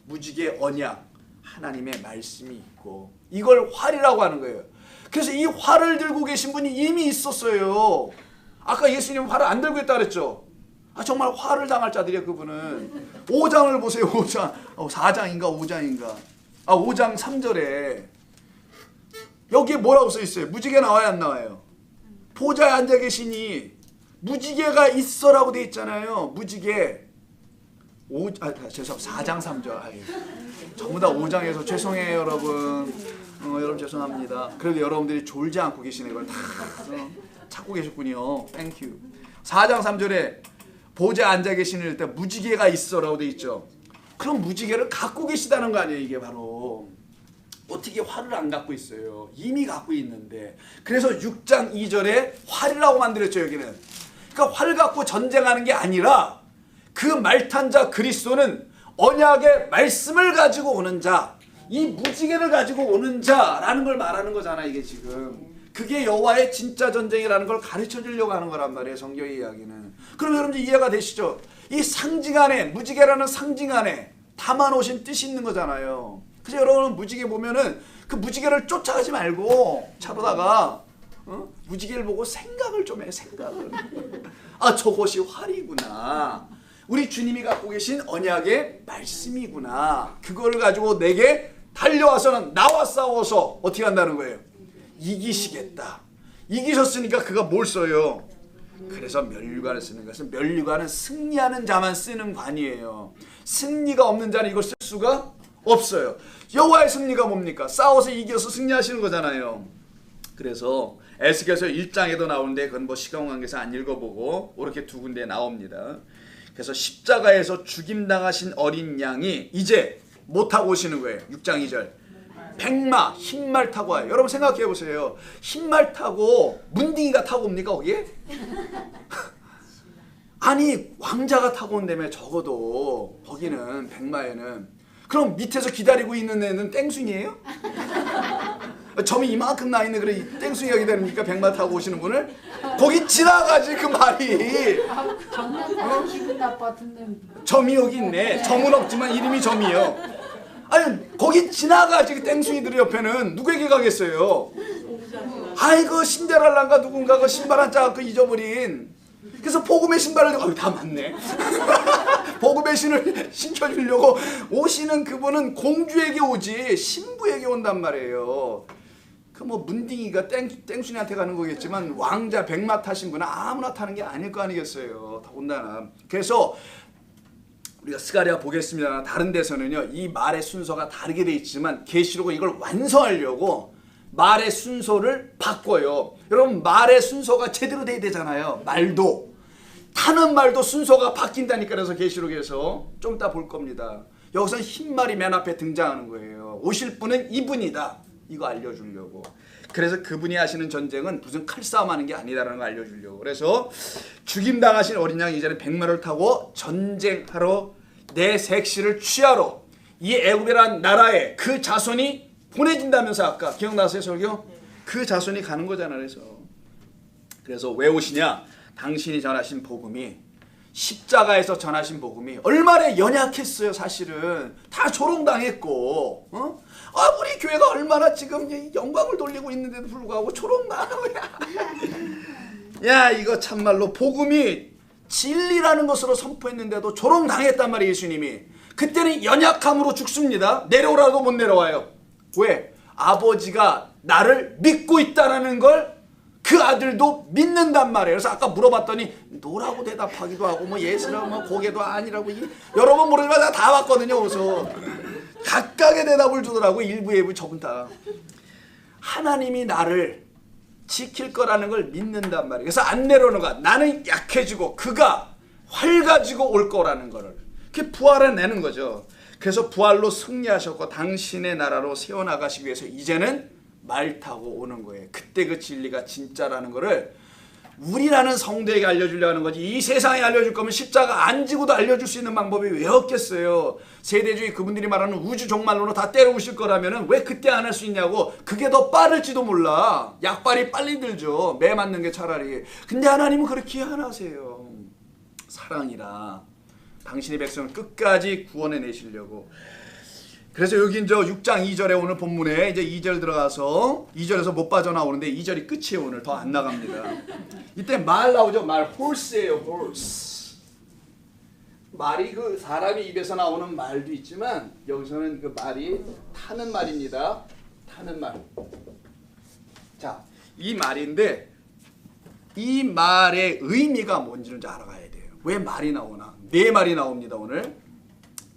무지개 언약, 하나님의 말씀이 있고, 이걸 활이라고 하는 거예요. 그래서 이 활을 들고 계신 분이 이미 있었어요. 아까 예수님은 활을 안 들고 있다 그랬죠. 정말 화를 당할 자들이야 그분은. 5장을 보세요. 5장 4장인가 5장인가 5장 3절에 여기에 뭐라고 써있어요? 무지개 나와요 안 나와요? 보좌에 앉아 계시니 무지개가 있어라고 돼 있잖아요. 무지개. 4장 3절. 전부 다 5장에서 죄송해요 여러분. 여러분 죄송합니다. 그래도 여러분들이 졸지 않고 계시네. 이걸 다 찾고 계셨군요. 땡큐. 4장 3절에 보좌에 앉아 계시는 때 무지개가 있어라고 돼 있죠. 그럼 무지개를 갖고 계시다는 거 아니에요. 이게 바로. 어떻게 활을 안 갖고 있어요? 이미 갖고 있는데. 그래서 6장 2절에 활이라고 만들었죠. 여기는. 그러니까 활 갖고 전쟁하는 게 아니라 그 말탄 자 그리스도는 언약의 말씀을 가지고 오는 자, 이 무지개를 가지고 오는 자라는 걸 말하는 거잖아. 이게 지금. 그게 여호와의 진짜 전쟁이라는 걸 가르쳐 주려고 하는 거란 말이에요. 성경의 이야기는. 그럼 여러분들 이해가 되시죠? 이 상징 안에, 무지개라는 상징 안에 담아놓으신 뜻이 있는 거잖아요. 그래서 여러분은 무지개 보면은 그 무지개를 쫓아가지 말고 차로다가 무지개를 보고 생각을 좀 해. 생각을. 저것이 활이구나. 우리 주님이 갖고 계신 언약의 말씀이구나. 그거를 가지고 내게 달려와서는 나와 싸워서 어떻게 한다는 거예요? 이기시겠다. 이기셨으니까 그가 뭘 써요? 그래서 면류관을 쓰는 것은 면류관은 승리하는 자만 쓰는 관이에요. 승리가 없는 자는 이걸 쓸 수가 없어요. 여호와의 승리가 뭡니까? 싸워서 이겨서 승리하시는 거잖아요. 그래서 에스겔서 1장에도 나오는데 그건 뭐 시간 관계에서 안 읽어보고 이렇게 두 군데 나옵니다. 그래서 십자가에서 죽임당하신 어린 양이 이제 뭐 타고 오시는 거예요? 6장 2절 백마 흰말 타고 와요. 여러분 생각해 보세요. 흰말 타고 문둥이가 타고 옵니까 거기에? 아니 왕자가 타고 온다며 적어도 거기는 백마에는. 그럼 밑에서 기다리고 있는 애는 땡순이에요? 점이 이만큼 나 있는 그래 땡순이가 기다립니까? 백마 타고 오시는 분을? 거기 지나가지 그 말이. 장난하는 기분 나빴는데. 점이 여기 있네. 점은 없지만 이름이 점이요. 아니 거기 지나가지 그 땡순이들 옆에는 누구에게 가겠어요? 아이고 신데렐라인가 누군가가 신발 한 짝 잊어버린. 그래서 복음의 신발을 들고 다 맞네. 복음의 신을 신겨주려고 오시는 그분은 공주에게 오지 신부에게 온단 말이에요. 그 뭐 문딩이가 땡순이한테 가는 거겠지만 왕자 백마 타신 분은 아무나 타는 게 아닐 거 아니겠어요. 더군다나. 그래서 우리가 스가랴 보겠습니다. 다른 데서는요 이 말의 순서가 다르게 돼 있지만 계시록은 이걸 완성하려고 말의 순서를 바꿔요. 여러분 말의 순서가 제대로 돼야 되잖아요. 말도 타는 말도 순서가 바뀐다니까. 그래서 계시록에서 좀 이따 볼 겁니다. 여기서 흰 말이 맨 앞에 등장하는 거예요. 오실 분은 이분이다. 이거 알려주려고. 그래서 그분이 하시는 전쟁은 무슨 칼싸움하는 게 아니다라는 걸 알려주려고. 그래서 죽임당하신 어린 양이 이제는 백마를 타고 전쟁하러 내 색시를 취하러 이 애굽이라는 나라에 그 자손이 보내진다면서 아까 기억나세요 설교? 그 자손이 가는 거잖아요. 그래서 왜 오시냐? 당신이 전하신 복음이 십자가에서 전하신 복음이 얼마나 연약했어요. 사실은 다 조롱당했고 우리 교회가 얼마나 지금 영광을 돌리고 있는데도 불구하고 조롱당하는 거야. 야 이거 참말로 복음이 진리라는 것으로 선포했는데도 조롱당했단 말이에요. 예수님이. 그때는 연약함으로 죽습니다. 내려오라도 못 내려와요. 왜? 아버지가 나를 믿고 있다라는 걸 그 아들도 믿는단 말이에요. 그래서 아까 물어봤더니 노라고 대답하기도 하고 뭐 예수는 뭐 고개도 아니라고 여러분 모르지만 내가 다 봤거든요. 그래서 각각의 대답을 주더라고. 일부 예부 저분 다. 하나님이 나를 지킬 거라는 걸 믿는단 말이에요. 그래서 안 내려오는 거야. 나는 약해지고 그가 활 가지고 올 거라는 거를. 그게 부활을 내는 거죠. 그래서 부활로 승리하셨고 당신의 나라로 세워나가시기 위해서 이제는 말 타고 오는 거예요. 그때 그 진리가 진짜라는 거를 우리라는 성도에게 알려주려고 하는 거지. 이 세상에 알려줄 거면 십자가 안 지고도 알려줄 수 있는 방법이 왜 없겠어요. 세대주의 그분들이 말하는 우주 종말론으로 다 때려오실 거라면 왜 그때 안 할 수 있냐고. 그게 더 빠를지도 몰라. 약발이 빨리 들죠. 매 맞는 게 차라리. 근데 하나님은 그렇게 안 하세요. 사랑이라 당신의 백성을 끝까지 구원해 내시려고. 그래서 여기 이제 6장 2절에 오늘 본문에 이제 2절 들어가서 2절에서 못 빠져나오는데 2절이 끝이에요. 오늘 더 안 나갑니다. 이때 말 나오죠. 말 horse예요. horse. 말이 그 사람이 입에서 나오는 말도 있지만 여기서는 그 말이 타는 말입니다. 타는 말. 자, 이 말인데 이 말의 의미가 뭔지를 알아가야 돼요. 왜 말이 나오나? 네 말이 나옵니다. 오늘.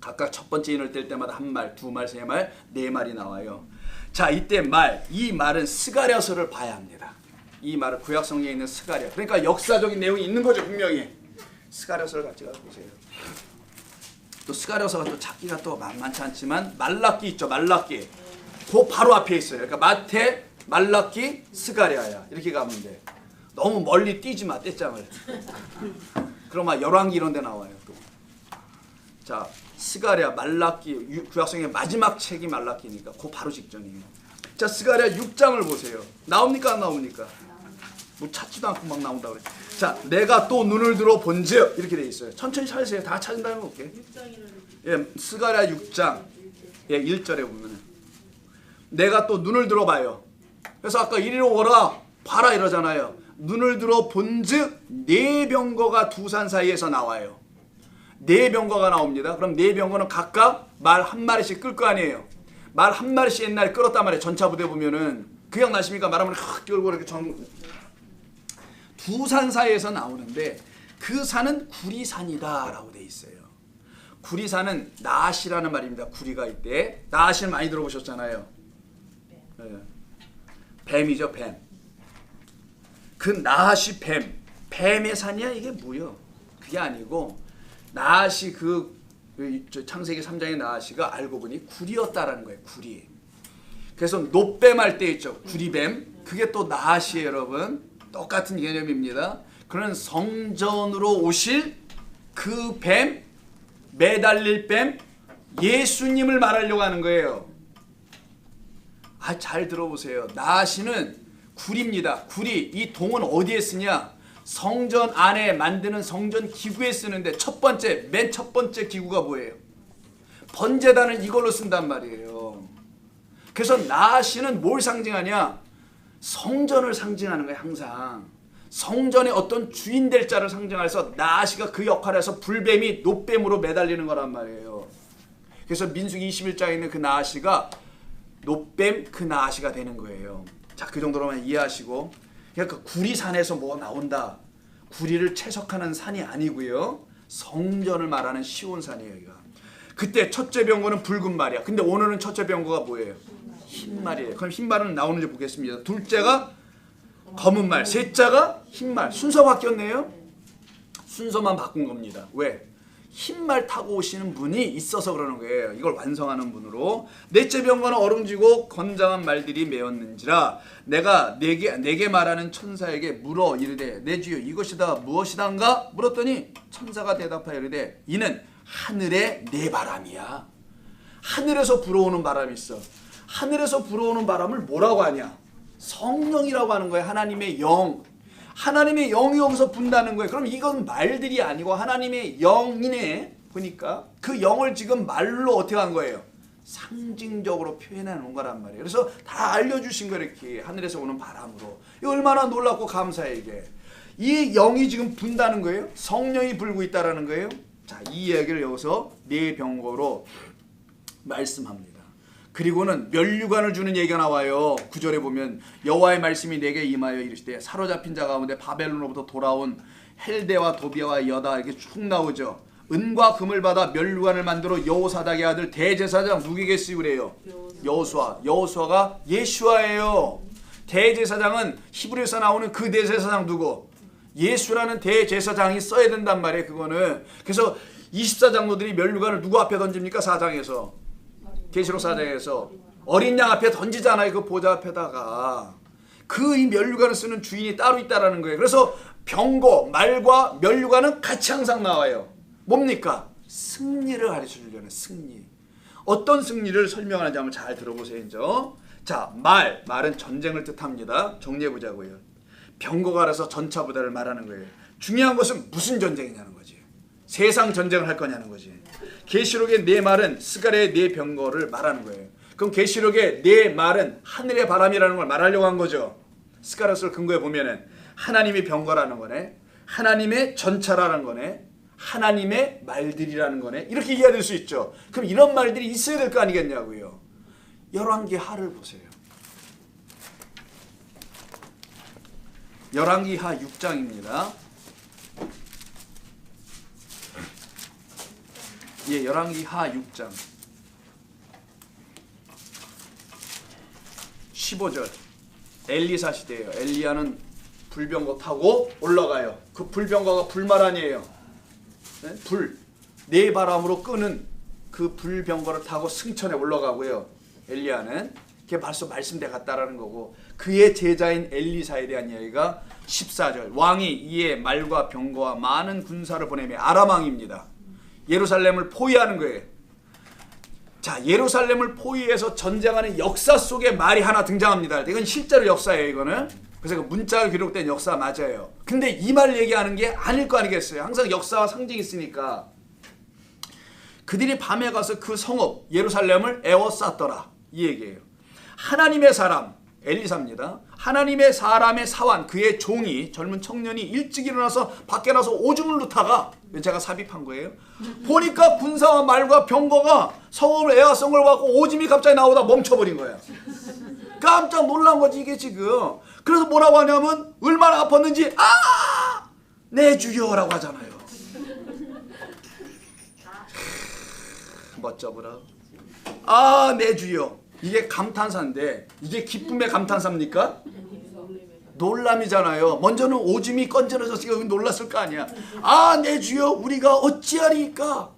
각각 첫 번째 인을 뗄 때마다 한 말, 두 말, 세 말, 네 말이 나와요. 자, 이때 이 말은 스가랴서를 봐야 합니다. 이 말은 구약 성경에 있는 스가랴. 그러니까 역사적인 내용이 있는 거죠, 분명히. 스가랴서를 같이 가서 보세요. 또 스가랴서가 또 찾기가 또 만만치 않지만 말라기 있죠, 말라기. 그 바로 앞에 있어요. 그러니까 마태, 말라기, 스가랴야. 이렇게 가면 돼. 너무 멀리 뛰지 마, 떼짱을. 그럼 막 열왕기 이런 데 나와요, 또. 자, 스가랴, 말라기, 구약성경의 마지막 책이 말라기니까 그 바로 직전이에요. 자, 스가랴 6장을 보세요. 나옵니까 안 나옵니까? 뭐 찾지도 않고 막 나온다 그래. 자, 내가 또 눈을 들어 본즉 이렇게 돼 있어요. 천천히 찾으세요. 다 찾은 다음에 볼게. 예, 스가랴 6장 1절에 보면 내가 또 눈을 들어봐요. 그래서 아까 이리로 오라 봐라 이러잖아요. 눈을 들어 본즉 네 병거가 두 산 사이에서 나와요. 네 병거가 나옵니다. 그럼 네 병거는 각각 말 한 마리씩 끌 거 아니에요. 말 한 마리씩 옛날에 끌었단 말이에요. 전차 부대 보면은 기억나십니까? 말하면 흑 끌고 이렇게 두 산 사이에서 나오는데 그 산은 구리산이다라고 돼 있어요. 구리산은 나시라는 말입니다. 구리가 있대. 나시를 많이 들어보셨잖아요. 네. 뱀이죠, 뱀. 그 나시 뱀의 산이야 이게 뭐요? 그게 아니고 나시 창세기 3장의 나시가 알고 보니 구리였다라는 거예요. 구리. 그래서 노뱀 할 때 있죠. 구리뱀. 그게 또 나시예요, 여러분. 똑같은 개념입니다. 그런 성전으로 오실 그 뱀, 매달릴 뱀, 예수님을 말하려고 하는 거예요. 잘 들어보세요. 나시는 구리입니다. 구리. 이 동은 어디에 쓰냐? 성전 안에 만드는 성전 기구에 쓰는데 맨 첫 번째 기구가 뭐예요? 번제단을 이걸로 쓴단 말이에요. 그래서 나시는 뭘 상징하냐? 성전을 상징하는 거예요. 항상 성전의 어떤 주인 될 자를 상징해서 나시가 그 역할에서 불뱀이 노뱀으로 매달리는 거란 말이에요. 그래서 민수기 21장에 있는 그 나시가 노뱀 그 나시가 되는 거예요. 자, 그 정도로만 이해하시고, 그러니까 구리산에서 뭐 나온다, 구리를 채석하는 산이 아니고요, 성전을 말하는 시온산이에요. 여기가. 그때 첫째 병거는 붉은 말이야. 근데 오늘은 첫째 병거가 뭐예요? 흰 말이에요. 그럼 흰 말은 나오는지 보겠습니다. 둘째가 검은 말, 셋째가 흰 말. 순서 바뀌었네요. 순서만 바꾼 겁니다. 왜? 흰 말 타고 오시는 분이 있어서 그러는 거예요. 이걸 완성하는 분으로. 넷째 병거는 얼음지고 건장한 말들이 메었는지라 내가 내게 말하는 천사에게 물어 이르되 내 주여 이것이다 무엇이단가 물었더니 천사가 대답하여 이르되 이는 하늘의 내 바람이야. 하늘에서 불어오는 바람이 있어. 하늘에서 불어오는 바람을 뭐라고 하냐? 성령이라고 하는 거예요. 하나님의 영. 하나님의 영이 여기서 분다는 거예요. 그럼 이건 말들이 아니고 하나님의 영이네. 보니까 그 영을 지금 말로 어떻게 한 거예요? 상징적으로 표현해 놓은 거란 말이에요. 그래서 다 알려주신 거예요. 이렇게 하늘에서 오는 바람으로. 이거 얼마나 놀랍고 감사해 이게. 이 영이 지금 분다는 거예요. 성령이 불고 있다라는 거예요. 자, 이 이야기를 여기서 네 병거로 말씀합니다. 그리고는 면류관을 주는 얘기가 나와요. 9절에 보면 여호와의 말씀이 내게 임하여 이르시되 사로잡힌 자 가운데 바벨론으로부터 돌아온 헬데와 도비아와 여다 이렇게 쭉 나오죠. 은과 금을 받아 면류관을 만들어 여호사닥의 아들 대제사장 누구에게 쓰우래요? 여호수아. 여호수아가 예수아예요. 대제사장은 히브리에서 나오는 그 대제사장 누구? 예수라는 대제사장이 써야 된단 말이에요. 그거는. 그래서 24장로들이 면류관을 누구 앞에 던집니까? 4장에서. 계시록 4장에서 어린 양 앞에 던지잖아요. 그 보좌 앞에다가. 그 이 면류관을 쓰는 주인이 따로 있다라는 거예요. 그래서 병거, 말과 면류관은 같이 항상 나와요. 뭡니까? 승리를 가르쳐주려는 승리. 어떤 승리를 설명하는지 한번 잘 들어보세요. 이제. 자, 말은 전쟁을 뜻합니다. 정리해보자고요. 병거가 알아서 전차 부대를 말하는 거예요. 중요한 것은 무슨 전쟁이냐는 거지. 세상 전쟁을 할 거냐는 거지. 계시록의 네 말은 스가랴의 네 병거를 말하는 거예요. 그럼 계시록의 네 말은 하늘의 바람이라는 걸 말하려고 한 거죠. 스가랴서를 근거해 보면은 하나님의 병거라는 거네, 하나님의 전차라는 거네, 하나님의 말들이라는 거네. 이렇게 이해될 수 있죠. 그럼 이런 말들이 있어야 될 거 아니겠냐고요. 열왕기하를 보세요. 열왕기하 6장입니다. 예, 열왕기하 6장 15절. 엘리사 시대예요. 엘리야는 불병거 타고 올라가요. 그 불병거가 불말 아니에요. 네? 네 바람으로 끄는 그 불병거를 타고 승천에 올라가고요. 엘리야는 그게 벌써 말씀대 같다라는 거고, 그의 제자인 엘리사에 대한 이야기가 14절. 왕이 이에 말과 병거와 많은 군사를 보내며 아람 왕입니다. 예루살렘을 포위하는 거예요. 자, 예루살렘을 포위해서 전쟁하는 역사 속에 말이 하나 등장합니다. 이건 실제로 역사예요, 이거는. 그래서 문자가 기록된 역사 맞아요. 근데 이 말 얘기하는 게 아닐 거 아니겠어요. 항상 역사와 상징이 있으니까. 그들이 밤에 가서 그 성읍 예루살렘을 에워쌌더라. 이 얘기예요. 하나님의 사람 엘리사입니다. 하나님의 사람의 사환, 그의 종이, 젊은 청년이 일찍 일어나서 밖에 나서 오줌을 누다가, 제가 삽입한 거예요. 보니까 군사와 말과 병거가 성읍을 에워싼 걸 갖고 오줌이 갑자기 나오다 멈춰버린 거예요. 깜짝 놀란 거지 이게 지금. 그래서 뭐라고 하냐면 얼마나 아팠는지 내 주여라고 하잖아요. 멋져보라. 내 주여. 이게 감탄사인데 이게 기쁨의 감탄사입니까? 놀람이잖아요. 먼저는 오줌이 건져져서 놀랐을 거 아니야. 내 주여 우리가 어찌하리까.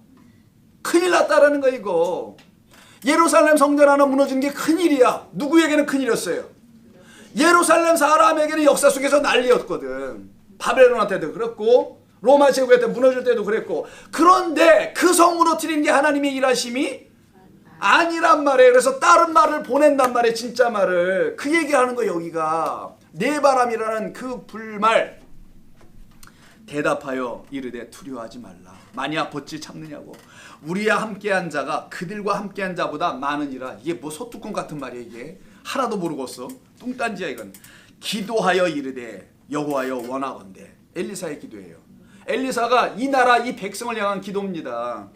큰일 났다라는 거 이거. 예루살렘 성전 하나 무너지는 게 큰일이야. 누구에게는 큰일이었어요. 예루살렘 사람에게는 역사 속에서 난리였거든. 바벨론한테도 그랬고 로마 제국에 때 무너질 때도 그랬고. 그런데 그 성 무너뜨리는 게 하나님의 일하심이 아니란 말이에요. 그래서 다른 말을 보낸단 말이에요. 진짜 말을. 그 얘기하는 거 여기가. 네바람이라는 그 불말. 대답하여 이르되 두려워하지 말라. 만약 벗지 참느냐고. 우리와 함께한 자가 그들과 함께한 자보다 많으니라. 이게 뭐 소뚜껑 같은 말이야 이게. 하나도 모르겠어. 뚱딴지야 이건. 기도하여 이르되 여호와여 원하건대. 엘리사의 기도예요. 엘리사가 이 나라 이 백성을 향한 기도입니다.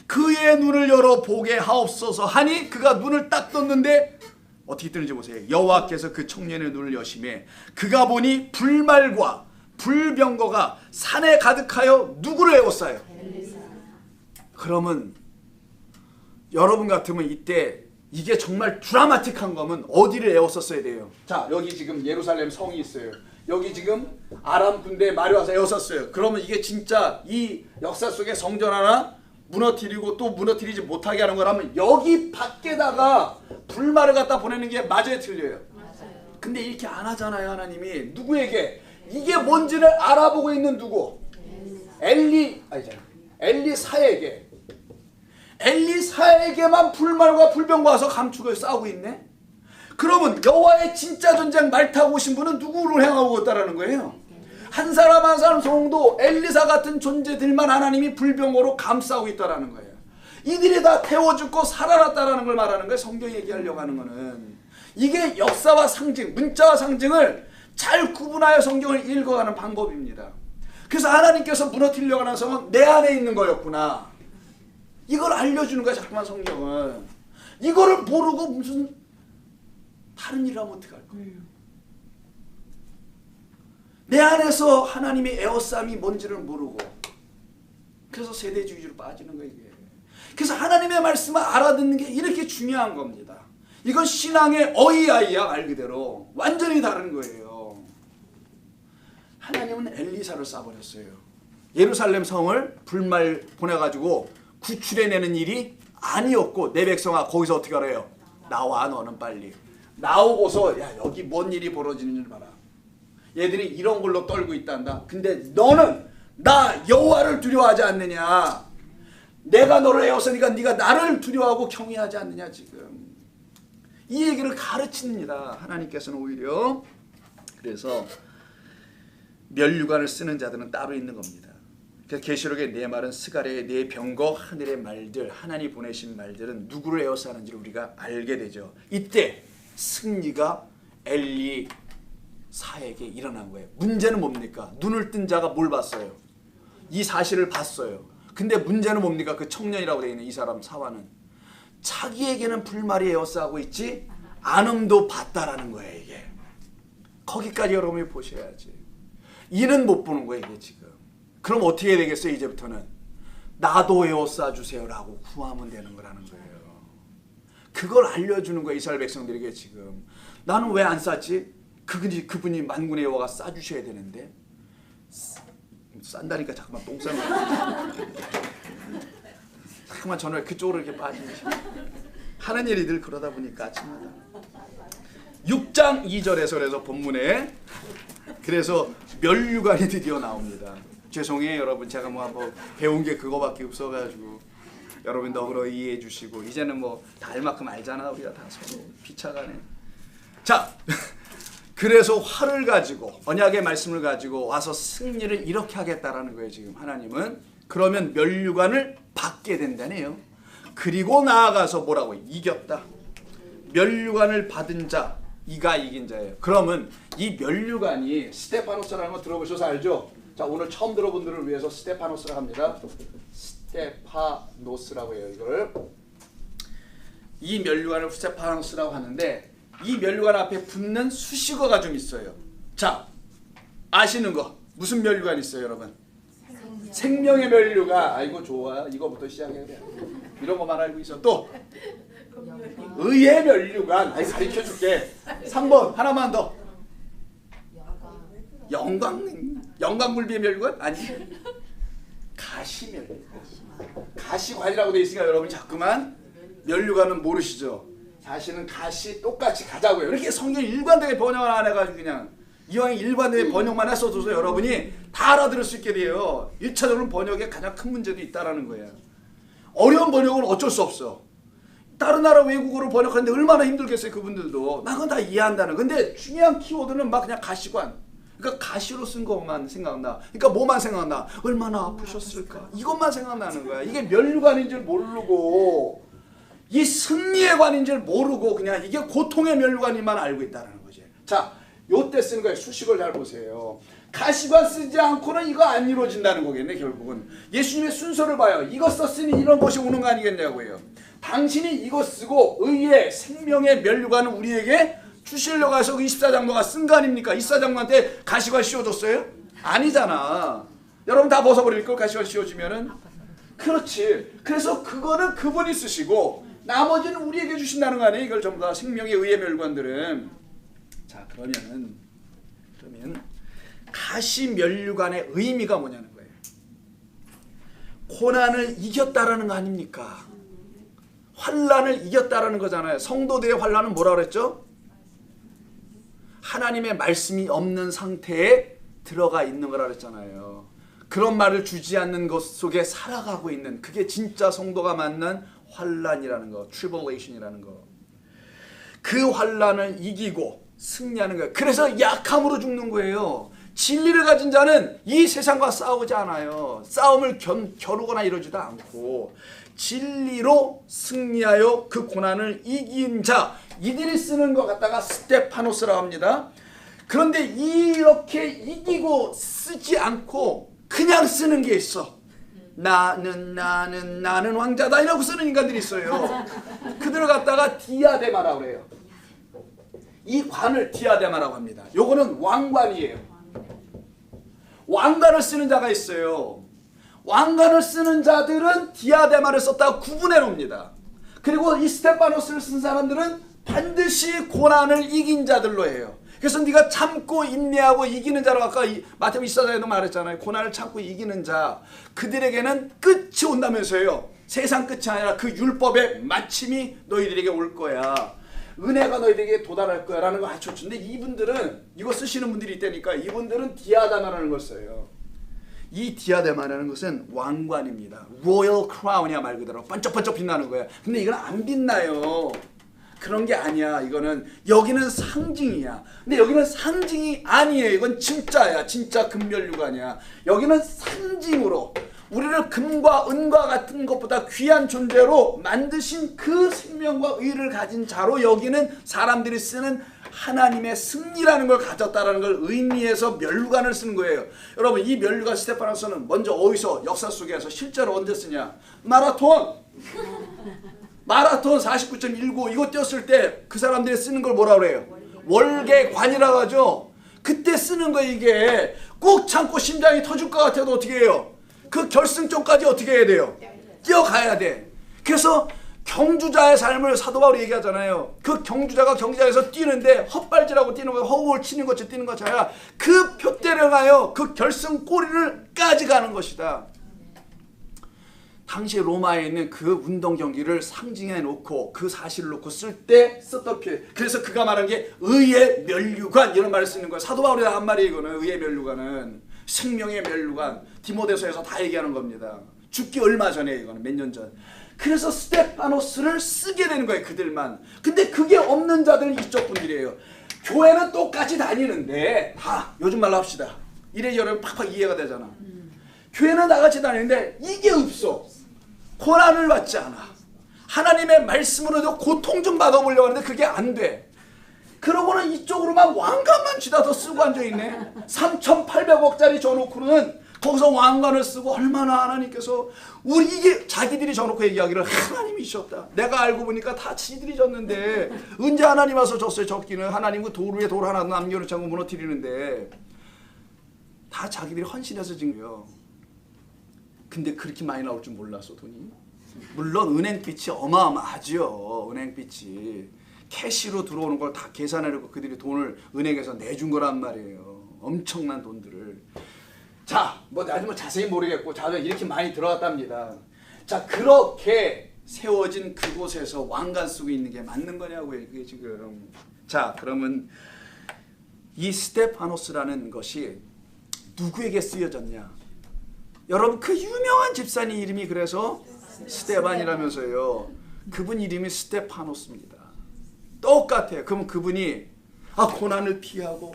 그의 눈을 열어 보게 하옵소서 하니 그가 눈을 딱 떴는데 어떻게 뜨는지 보세요. 여호와께서 그 청년의 눈을 여심해 그가 보니 불말과 불병거가 산에 가득하여 누구를 에워싸요? 그러면 여러분 같으면 이때 이게 정말 드라마틱한 거면 어디를 에워쌌어야 돼요? 자, 여기 지금 예루살렘 성이 있어요. 여기 지금 아람 군대 말이 와서 에워쌌어요. 그러면 이게 진짜 이 역사 속에 성전 하나 무너뜨리고 또 무너뜨리지 못하게 하는 거라면 여기 밖에다가 불말을 갖다 보내는 게 맞아요, 틀려요? 맞아요. 근데 이렇게 안 하잖아요, 하나님이. 누구에게? 이게 뭔지를 알아보고 있는 누구? 엘리사에게. 엘리사에게만 불말과 불병과 와서 감축을 싸우고 있네? 그러면 여호와의 진짜 전쟁 말 타고 오신 분은 누구를 향하고 있다라는 거예요? 한 사람 한 사람 성도 엘리사 같은 존재들만 하나님이 불병거로 감싸고 있다라는 거예요. 이들이 다 태워 죽고 살아났다라는 걸 말하는 거예요. 성경이 얘기하려고 하는 거는. 이게 역사와 상징, 문자와 상징을 잘 구분하여 성경을 읽어가는 방법입니다. 그래서 하나님께서 무너뜨리려고 하는 성은 내 안에 있는 거였구나. 이걸 알려주는 거야, 자꾸만 성경은. 이거를 모르고 무슨 다른 일을 하면 어떡할 거예요? 내 안에서 하나님의 에워싸움이 뭔지를 모르고 그래서 세대주의로 빠지는 거예요. 이게. 그래서 하나님의 말씀을 알아듣는 게 이렇게 중요한 겁니다. 이건 신앙의 어이아이야. 말 그대로 완전히 다른 거예요. 하나님은 엘리사를 쏴버렸어요. 예루살렘 성을 불말 보내가지고 구출해내는 일이 아니었고 내 백성아 거기서 어떻게 알아요? 나와 너는 빨리. 나오고서 야 여기 뭔 일이 벌어지는 줄 봐라. 얘들이 이런 걸로 떨고 있단다. 근데 너는 나 여호와를 두려워하지 않느냐. 내가 너를 에워싸니까 네가 나를 두려워하고 경외하지 않느냐 지금. 이 얘기를 가르칩니다. 하나님께서는 오히려. 그래서 멸류관을 쓰는 자들은 따로 있는 겁니다. 그래서 계시록의 네 말은 스가랴의 네 병거 하늘의 말들 하나님 보내신 말들은 누구를 에워싸는지를 우리가 알게 되죠. 이때 승리가 엘리사에게 일어난 거예요. 문제는 뭡니까? 눈을 뜬 자가 뭘 봤어요? 이 사실을 봤어요. 근데 문제는 뭡니까? 그 청년이라고 되어 있는 이 사람 사화는 자기에게는 불말이 에워싸고 있지 않음도 봤다라는 거예요. 이게 거기까지 여러분이 보셔야지. 이는 못 보는 거예요 이게 지금. 그럼 어떻게 되겠어요? 이제부터는 나도 에워싸 주세요라고 구하면 되는 거라는 거예요. 그걸 알려주는 거예요 이스라엘 백성들에게 지금. 나는 왜 안 쌌지? 그분이 만군의 여호와가 싸주셔야 되는데. 싼다니까 자꾸만 똥 싸는 거야. 자꾸만 저는 왜 그쪽으로 이렇게 빠지지? 하는 일이 늘 그러다 보니까 아침마다 6장 2절에서 그래서 본문에 그래서 멸류관이 드디어 나옵니다. 죄송해요 여러분, 제가 뭐 한번 배운 게 그거밖에 없어가지고 여러분 너그러 이해해 주시고 이제는 뭐 다 알 만큼 알잖아. 우리가 다 서로 피차가네. 자 그래서 활을 가지고 언약의 말씀을 가지고 와서 승리를 이렇게 하겠다라는 거예요 지금 하나님은. 그러면 멸류관을 받게 된다네요. 그리고 나아가서 뭐라고? 이겼다. 멸류관을 받은 자 이가 이긴 자예요. 그러면 이 멸류관이 스테파노스라는 거 들어보셔서 알죠? 자 오늘 처음 들어본 분들을 위해서 스테파노스라고 합니다. 스테파노스라고 해요 이걸. 이 멸류관을 스테파노스라고 하는데 이 면류관 앞에 붙는 수식어가 좀 있어요. 자, 아시는 거 무슨 면류관 있어요, 여러분? 생명의 면류관. 아이고 좋아. 이거부터 시작해야 돼. 이런 거만 알고 있어. 또 의의 면류관. 아이 가르쳐줄게. 3번 하나만 더. 영광굴비의 면류관? 아니. 가시면류관. 가시관이라고 돼 있으니까 여러분 자꾸만 면류관은 모르시죠? 사실은 가시 똑같이 가자고요. 이렇게 성경 일관되게 번역을 안 해가지고 그냥 이왕에 일관되게 번역만 했어도 여러분이 다 알아들을 수 있게 돼요. 1차적으로 번역에 가장 큰 문제도 있다라는 거예요. 어려운 번역은 어쩔 수 없어. 다른 나라 외국어로 번역하는데 얼마나 힘들겠어요, 그분들도. 나 그건 다 이해한다는. 근데 중요한 키워드는 막 그냥 가시관. 그러니까 가시로 쓴 것만 생각나. 그러니까 뭐만 생각나? 얼마나 아프셨을까? 이것만 생각나는 거야. 이게 면류관인 줄 모르고 이 승리의 관인 줄 모르고 그냥 이게 고통의 면류관인만 알고 있다는 거지. 자, 요때 쓰는 거예요. 수식을 잘 보세요. 가시관 쓰지 않고는 이거 안 이루어진다는 거겠네, 결국은. 예수님의 순서를 봐요. 이거 썼으니 이런 것이 오는 거 아니겠냐고요. 당신이 이거 쓰고 의의 생명의 면류관을 우리에게 주시려고 해서 24장로가 쓴 거 아닙니까? 24장로한테 가시관 씌워줬어요? 아니잖아. 여러분 다 벗어버릴 걸, 가시관 씌워주면은. 그렇지. 그래서 그거는 그분이 쓰시고 나머지는 우리에게 주신다는 거 아니에요? 이걸 전부 다 생명의 의의 면류관들은. 자, 그러면 가시 면류관의 의미가 뭐냐는 거예요. 고난을 이겼다라는 거 아닙니까? 환난을 이겼다라는 거잖아요. 성도들의 환난은 뭐라 그랬죠? 하나님의 말씀이 없는 상태에 들어가 있는 거라 그랬잖아요. 그런 말을 주지 않는 것 속에 살아가고 있는, 그게 진짜 성도가 만난 환난이라는 거, tribulation이라는 거. 그 환난을 이기고 승리하는 거예요. 그래서 약함으로 죽는 거예요. 진리를 가진 자는 이 세상과 싸우지 않아요. 싸움을 겨루거나 이러지도 않고 진리로 승리하여 그 고난을 이긴 자, 이들이 쓰는 것 갖다가 스테파노스라고 합니다. 그런데 이렇게 이기고 쓰지 않고 그냥 쓰는 게 있어. 나는 왕자다 이라고 쓰는 인간들이 있어요. 그들을 갖다가 디아데마라고 그래요. 이 관을 디아데마라고 합니다. 요거는 왕관이에요. 왕관을 쓰는 자가 있어요. 왕관을 쓰는 자들은 디아데마를 썼다가 구분해 놓습니다. 그리고 이 스테파노스를 쓴 사람들은 반드시 고난을 이긴 자들로 해요. 그래서 네가 참고 인내하고 이기는 자라고 아까 마태복음 24장에도 말했잖아요. 고난을 참고 이기는 자, 그들에게는 끝이 온다면서요. 세상 끝이 아니라 그 율법의 마침이 너희들에게 올 거야. 은혜가 너희들에게 도달할 거야 라는 거 가르쳐주는데, 이분들은 이거 쓰시는 분들이 있다니까 이분들은 디아데마라는 걸 써요. 이 디아데마라는 것은 왕관입니다. 로열 크라운이야. 말 그대로 반짝반짝 빛나는 거야. 근데 이건 안 빛나요. 그런 게 아니야. 이거는 여기는 상징이야. 근데 여기는 상징이 아니에요. 이건 진짜야. 진짜 금면류관이야. 여기는 상징으로 우리를 금과 은과 같은 것보다 귀한 존재로 만드신 그 생명과 의를 가진 자로 여기는 사람들이 쓰는 하나님의 승리라는 걸 가졌다라는 걸 의미해서 면류관을 쓰는 거예요. 여러분, 이 면류관 스테파노스는 먼저 어디서 역사 속에서 실제로 언제 쓰냐? 마라톤 49.19 이거 뛰었을 때 그 사람들이 쓰는 걸 뭐라 그래요? 월계관이라고 하죠. 그때 쓰는 거. 이게 꾹 참고 심장이 터질 것 같아도 어떻게 해요? 그 결승점까지 어떻게 해야 돼요? 뛰어가야 돼. 그래서 경주자의 삶을 사도 바울이 얘기하잖아요. 그 경주자가 경기장에서 뛰는데 헛발질하고 뛰는 거예요. 허공을 치는 것처럼 뛰는 것처럼 그 표대를 가요. 그 결승 꼬리를까지 가는 것이다. 당시 로마에 있는 그 운동 경기를 상징해 놓고 그 사실을 놓고 쓸 때 썼던 표현. 그래서 그가 말한 게 의의 면류관 이런 말을 쓰는 거예요. 사도 바울이 한 말이 이거는 의의 면류관은 생명의 면류관. 디모데서에서 다 얘기하는 겁니다. 죽기 얼마 전에 이거는 몇 년 전. 그래서 스테파노스를 쓰게 되는 거예요. 그들만. 근데 그게 없는 자들은 이쪽 분들이에요. 교회는 똑같이 다니는데 다 요즘 말로 합시다. 이래저래 팍팍 이해가 되잖아. 교회는 나같이 다니는데 이게 없어. 고난을 받지 않아. 하나님의 말씀으로도 고통 좀 받아보려고 하는데 그게 안 돼. 그러고는 이쪽으로만 왕관만 쥐다 더 쓰고 앉아있네. 3,800억짜리 줘놓고는 거기서 왕관을 쓰고 얼마나 하나님께서 우리 이게 자기들이 져놓고 얘기하기를 하나님이셨다. 내가 알고 보니까 다 지들이 졌는데 언제 하나님 와서 졌어요. 졌기는 하나님 그 돌 위에 돌 하나 남겨놓지 않고 무너뜨리는데 다 자기들이 헌신해서 진 거예요. 근데 그렇게 많이 나올 줄 몰랐어 돈이. 물론 은행빚이 어마어마하죠. 은행빚이 캐시로 들어오는 걸 다 계산하려고 그들이 돈을 은행에서 내준 거란 말이에요. 엄청난 돈들을. 자, 뭐 아주 뭐 자세히 모르겠고, 자 이렇게 많이 들어갔답니다. 자, 그렇게 세워진 그곳에서 왕관 쓰고 있는 게 맞는 거냐고요, 이게 지금. 자, 그러면 이 스테파노스라는 것이 누구에게 쓰여졌냐? 여러분 그 유명한 집사님 이름이 그래서 스테반이라면서요. 그분 이름이 스테파노스입니다. 똑같아요. 그럼 그분이 고난을 피하고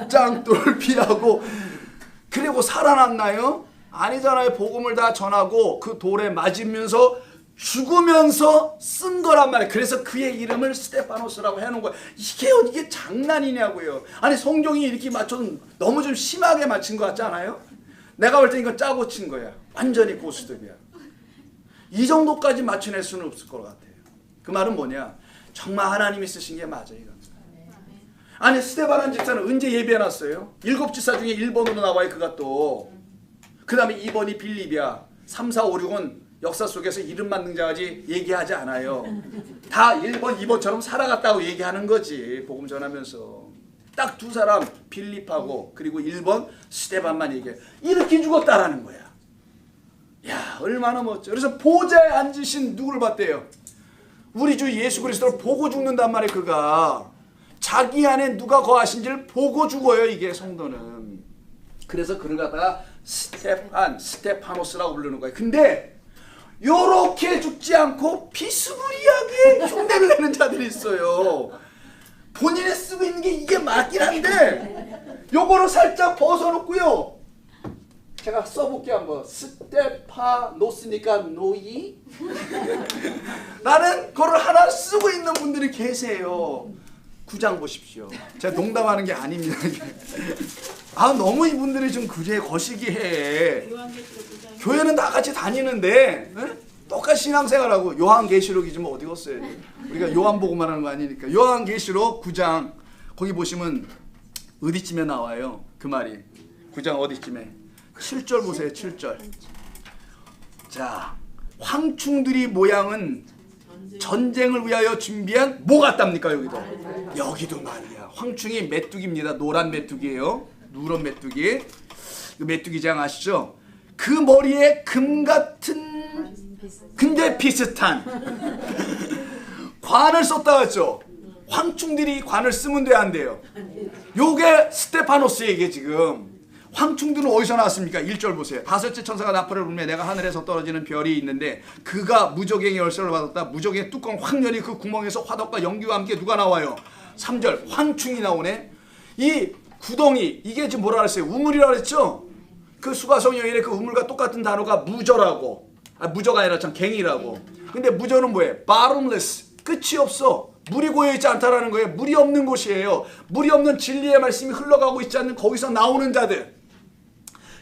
짱돌을 피하고 그리고 살아났나요? 아니잖아요. 복음을 다 전하고 그 돌에 맞으면서 죽으면서 쓴 거란 말이에요. 그래서 그의 이름을 스테파노스라고 해놓은 거예요. 이게 장난이냐고요. 아니 성경이 이렇게 맞춰서 너무 좀 심하게 맞춘 것 같지 않아요? 내가 볼 때 이건 짜고 친 거야. 완전히 고스톱이야. 이 정도까지 맞춰낼 수는 없을 것 같아요. 그 말은 뭐냐? 정말 하나님이 쓰신 게 맞아요. 이건. 아니 스테반한 집사는 언제 예배해놨어요? 7집사 중에 1번으로 나와요. 그가 또. 그 다음에 2번이 빌립이야. 3, 4, 5, 6은 역사 속에서 이름 만능자까지 얘기하지 않아요. 다 1번, 2번처럼 살아갔다고 얘기하는 거지. 복음 전하면서. 딱 두 사람 빌립하고 그리고 1번 스테반만 얘기해. 이렇게 죽었다라는 거야. 야, 얼마나 멋져. 그래서 보좌에 앉으신 누구를 봤대요? 우리 주 예수 그리스도를 보고 죽는단 말이에요. 그가. 자기 안에 누가 거하신지를 보고 죽어요. 이게 성도는. 그래서 그를 갖다가 스테파노스라고 부르는 거예요. 근데 요렇게 죽지 않고 비스무리하게 흉내를 내는 자들이 있어요. 본인이 쓰고 있는 게 이게 맞긴 한데 요거를 살짝 벗어놓고요. 제가 써볼게요. 한번. 스테파노스니까 노이 나는 그걸 하나 쓰고 있는 분들이 계세요. 9장 보십시오. 제가 농담하는 게 아닙니다. 너무 이분들이 좀 그제 거시기해. 교회는 다 같이 다니는데 똑같이 신앙생활하고 요한계시록이 좀 어디 갔어요? 우리가 요한복음만 하는 거 아니니까. 요한계시록 9장 거기 보시면 어디쯤에 나와요? 그 말이 9장 어디쯤에? 7절 보세요. 7절. 자, 황충들이 모양은 전쟁을 위하여 준비한 뭐 같답니까? 여기도 말이야. 황충이 메뚜기입니다. 노란 메뚜기예요. 누런 메뚜기. 그 메뚜기장 아시죠? 그 머리에 금 같은 근데 비슷한 관을 썼다 했죠. 황충들이 관을 쓰면 돼, 안 돼요? 요게 스테파노스에게 지금. 황충들은 어디서 나왔습니까? 1절 보세요. 다섯째 천사가 나팔을 불며 내가 하늘에서 떨어지는 별이 있는데 그가 무적행의 열쇠를 받았다. 무적행의 뚜껑 확 열이 그 구멍에서 화덕과 연기와 함께 누가 나와요? 3절 황충이 나오네. 이 구덩이 이게 지금 뭐라 그랬어요? 우물이라고 그랬죠? 그 수가성경에 그 우물과 똑같은 단어가 무저라고. 무저가 아니라 참 갱이라고. 근데 무저는 뭐예요? bottomless. 끝이 없어. 물이 고여있지 않다라는 거예요. 물이 없는 곳이에요. 물이 없는 진리의 말씀이 흘러가고 있지 않는 거기서 나오는 자들.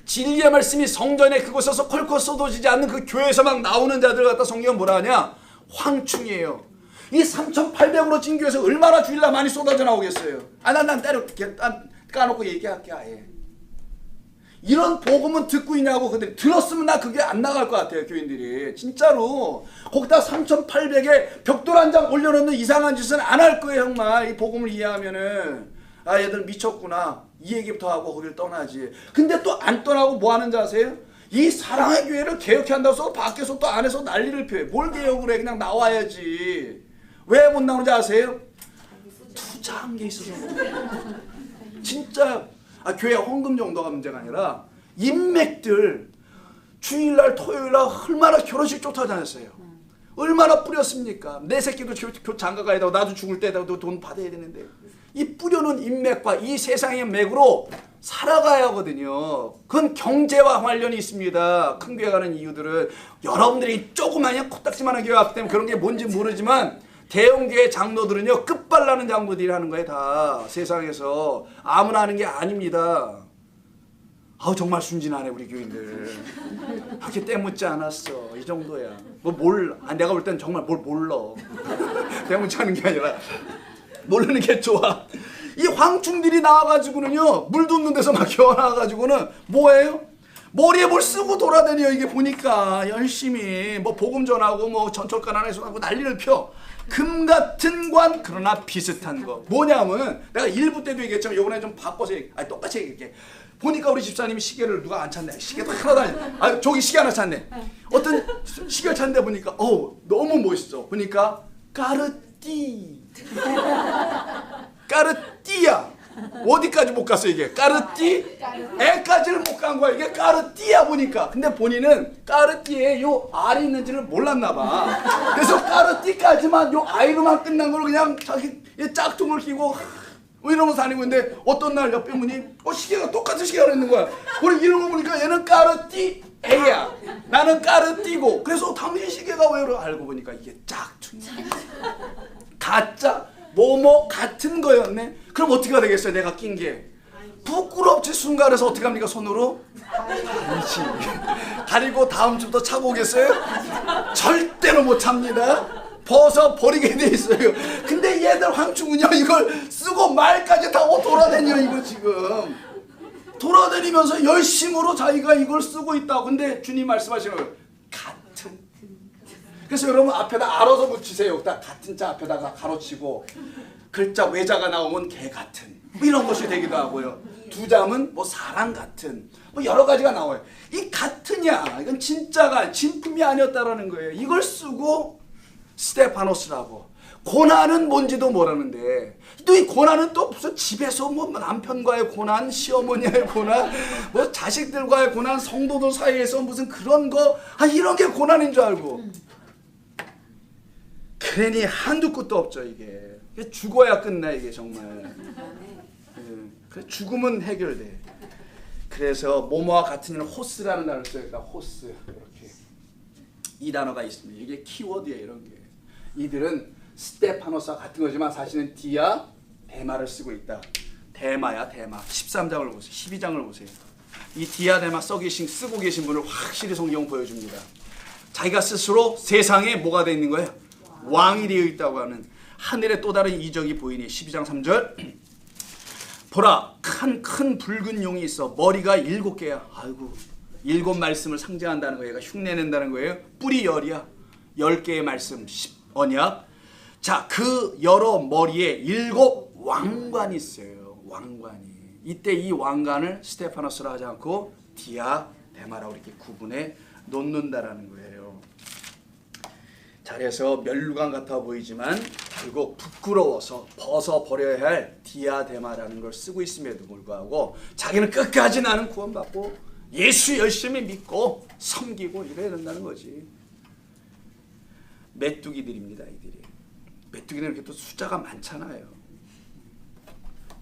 진리의 말씀이 성전에 그곳에서 컬컬 쏟아지지 않는 그 교회에서 막 나오는 자들 갖다 성경은 뭐라 하냐? 황충이에요. 이 3,800으로 찐 교회에서 얼마나 주일날 많이 쏟아져 나오겠어요. 난 때려 까놓고 얘기할게 아예. 이런 복음은 듣고 있냐고. 근데 들었으면 나 그게 안 나갈 것 같아요. 교인들이 진짜로 거기다 3,800에 벽돌 한 장 올려놓는 이상한 짓은 안 할 거예요. 정말 이 복음을 이해하면은 얘들 미쳤구나 이 얘기부터 하고 거기를 떠나지. 근데 또 안 떠나고 뭐 하는지 아세요? 이 사랑의 교회를 개혁해 한다고 해서 밖에서 또 안에서 난리를 펴요. 뭘 개혁을 해? 그냥 나와야지. 왜 못 나오는지 아세요? 투자한 게 있어서. 진짜 교회 헌금 정도가 문제가 아니라 인맥들 주일날 토요일날 얼마나 결혼식 쫓아다녔어요. 얼마나 뿌렸습니까? 내 새끼도 장가 가야 되고 나도 죽을 때도 돈 받아야 되는데 이 뿌려놓은 인맥과 이 세상의 맥으로 살아가야 하거든요. 그건 경제와 관련이 있습니다. 큰 교회 가는 이유들은 여러분들이 조그마한 코딱지만한 교회 왔기 때문에 그런 게 뭔지 모르지만 대형교회 장로들은요 끝발나는 장로들이 하는 거예요. 다 세상에서 아무나 하는 게 아닙니다. 아우 정말 순진하네 우리 교인들. 그렇게 때묻지 않았어. 이 정도야. 내가 볼 땐 정말 뭘 몰라. 때묻지 않은 게 아니라 모르는 게 좋아. 이 황충들이 나와가지고는요, 물도 없는 데서 막 기어나와가지고는 뭐예요? 머리에 뭘 쓰고 돌아다녀. 이게 보니까 열심히 뭐 복음 전하고 뭐 전철관 안에서 하고 난리를 펴. 금 같은 관, 그러나 비슷한 거. 뭐냐면 내가 1부 때도 얘기했지만 요번에 좀 바꿔서 똑같이 얘기할게. 보니까 우리 집사님이 시계를 누가 안 찾네. 시계도 하나도 아니, 저기 시계 하나 찾네. 어떤 시계를 찾는데 보니까 너무 멋있어. 보니까 까르띠. 까르띠야. 어디까지 못 갔어 이게? 까르띠? 애까지는 못 간 거야. 이게 까르띠야 보니까. 근데 본인은 까르띠에 요 R이 있는지를 몰랐나 봐. 그래서 까르띠까지만 요 I로만 끝난 걸 그냥 자기 짝퉁을 끼고 이러면서 다니고 있는데 어떤 날 옆에 분이 시계가 똑같은 시계가 있는 거야. 우리 이런 거 보니까 얘는 까르띠 A야. 나는 까르띠고. 그래서 당신 시계가 왜 이러? 알고 보니까 이게 짝퉁이야. 가짜 뭐뭐 같은 거였네. 그럼 어떻게 되겠어요? 내가 낀 게 부끄럽지. 순간에서 어떻게 합니까? 손으로 아니지. 가리고 다음 주부터 차고 오겠어요? 절대로 못 찹니다. 벗어 버리게 돼 있어요. 근데 얘들 황충은요 이걸 쓰고 말까지 다 돌아다녀. 이거 지금 돌아다니면서 열심으로 자기가 이걸 쓰고 있다고. 근데 주님 말씀하시는 거예요. 같은. 그래서 여러분 앞에다 알아서 붙이세요. 딱 같은 자 앞에다가 가로치고 글자 외자가 나오면 개 같은 뭐 이런 것이 되기도 하고요. 두 자면 뭐 사람 같은 뭐 여러 가지가 나와요. 이 같으냐 이건 진짜가 진품이 아니었다라는 거예요. 이걸 쓰고 스테파노스라고. 고난은 뭔지도 모르는데 또 이 고난은 또 무슨 집에서 뭐 남편과의 고난, 시어머니의 고난, 뭐 자식들과의 고난, 성도들 사이에서 무슨 그런 거 이런 게 고난인 줄 알고. 그러니 한두 끝도 없죠 이게. 죽어야 끝나 이게 정말. 죽으면 해결돼. 그래서 뭐뭐와 같은 이는 호스라는 단어를 써요. 그러니까 호스 이렇게 이 단어가 있습니다. 이게 키워드예요. 이런 게. 이들은 스테파노스와 같은 거지만 사실은 디아 데마를 쓰고 있다. 데마야 데마. 13장을 보세요. 12장을 보세요. 이 디아 데마 쓰고 계신 분을 확실히 성경 보여줍니다. 자기가 스스로 세상에 뭐가 되어 있는 거예요? 왕이 되어 있다고 하는 하늘의 또 다른 이적이 보이니 12장 3절 보라 큰 붉은 용이 있어 머리가 7개야. 아이고 7 말씀을 상징한다는 거예요. 흉내낸다는 거예요. 뿔이 10이야. 10개의 말씀 언약. 자, 그 여러 머리에 7 왕관이 있어요. 왕관이. 이때 이 왕관을 스테파노스라 하지 않고 디아데마라고 이렇게 구분해 놓는다라는 거예요. 잘해서 멸류관 같아 보이지만 결국 부끄러워서 벗어버려야 할 디아데마라는 걸 쓰고 있음에도 불구하고 자기는 끝까지 나는 구원받고 예수 열심히 믿고 섬기고 이래야 된다는 거지. 메뚜기들입니다. 이들이. 메뚜기는 이렇게 또 숫자가 많잖아요.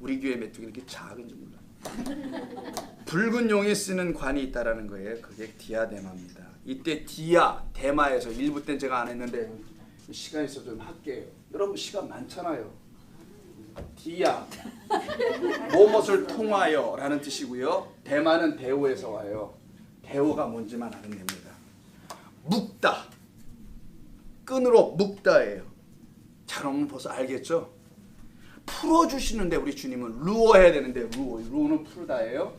우리 교회 메뚜기는 이렇게 작은지 몰라요. 붉은 용이 쓰는 관이 있다라는 거예요. 그게 디아데마입니다. 이때 디아데마에서 1부 때는 제가 안 했는데 시간 있어서 좀 할게요. 여러분 시간 많잖아요. 디아 무엇을 통하여 라는 뜻이고요. 데마는 대오에서 와요. 대오가 뭔지만 알면 됩니다. 묶다. 끈으로 묶다예요. 자, 그럼 벌써 알겠죠? 풀어주시는데 우리 주님은 루어 해야 되는데 루어는 풀다예요.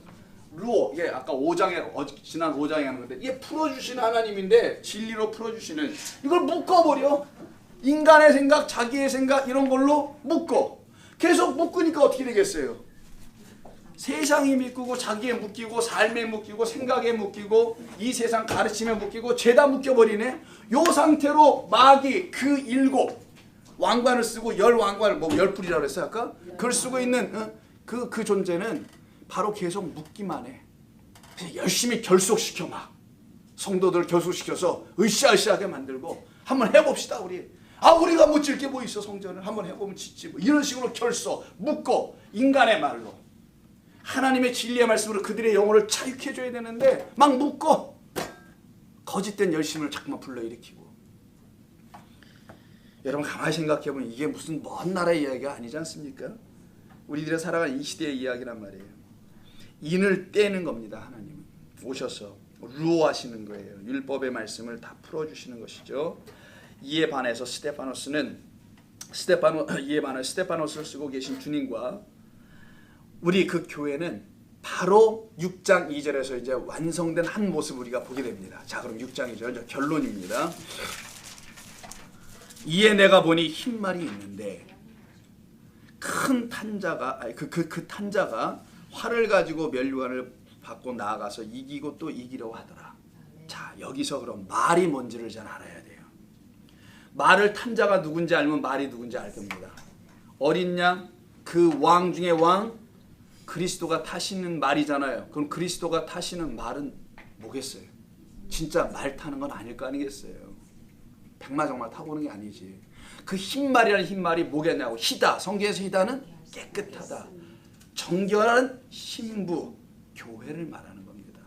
루어 이게 아까 5장에 지난 5장에 하는 건데 이게 풀어주시는 하나님인데 진리로 풀어주시는 이걸 묶어버려. 인간의 생각, 자기의 생각 이런 걸로 묶어. 계속 묶으니까 어떻게 되겠어요? 세상이 묶이고 자기에 묶이고 삶에 묶이고 생각에 묶이고 이 세상 가르침에 묶이고 죄다 묶여버리네. 요 상태로 마귀 그 7 왕관을 쓰고 10 왕관을 뭐 10불이라고 했어요 아까? 그걸 쓰고 있는 그 존재는 바로 계속 묶기만 해. 열심히 결속시켜 막 성도들 결속시켜서 으쌰으쌰하게 만들고 한번 해봅시다 우리. 우리가 못 짓게 뭐 있어 성전을 한번 해보면 짓지 뭐 이런 식으로 결속 묶고 인간의 말로 하나님의 진리의 말씀으로 그들의 영혼을 차육해줘야 되는데 막 묶고 거짓된 열심을 자꾸만 불러일으키고. 여러분 가만히 생각해보면 이게 무슨 먼 나라의 이야기가 아니지 않습니까? 우리들의 살아가는 이 시대의 이야기란 말이에요. 인을 떼는 겁니다. 하나님은 오셔서 루어하시는 거예요. 율법의 말씀을 다 풀어주시는 것이죠. 이에 반해서 스테파노스를 쓰고 계신 주님과 우리 그 교회는 바로 6장 2절에서 이제 완성된 한 모습을 우리가 보게 됩니다. 자, 그럼 6장 2절 결론입니다. 이에 내가 보니 흰 말이 있는데 큰 탄자가 그 탄자가 활을 가지고 면류관을 받고 나아가서 이기고 또 이기려고 하더라. 자, 여기서 그럼 말이 뭔지를 잘 알아야 돼요. 말을 탄 자가 누군지 알면 말이 누군지 알 겁니다. 어린 양, 그 왕 중에 왕, 그리스도가 타시는 말이잖아요. 그럼 그리스도가 타시는 말은 뭐겠어요? 진짜 말 타는 건 아닐 거 아니겠어요? 백마장마 타고 오는 게 아니지. 그 흰말이라는 흰말이 뭐겠냐고. 희다. 성경에서 희다는 깨끗하다. 정결한 신부, 교회를 말하는 겁니다.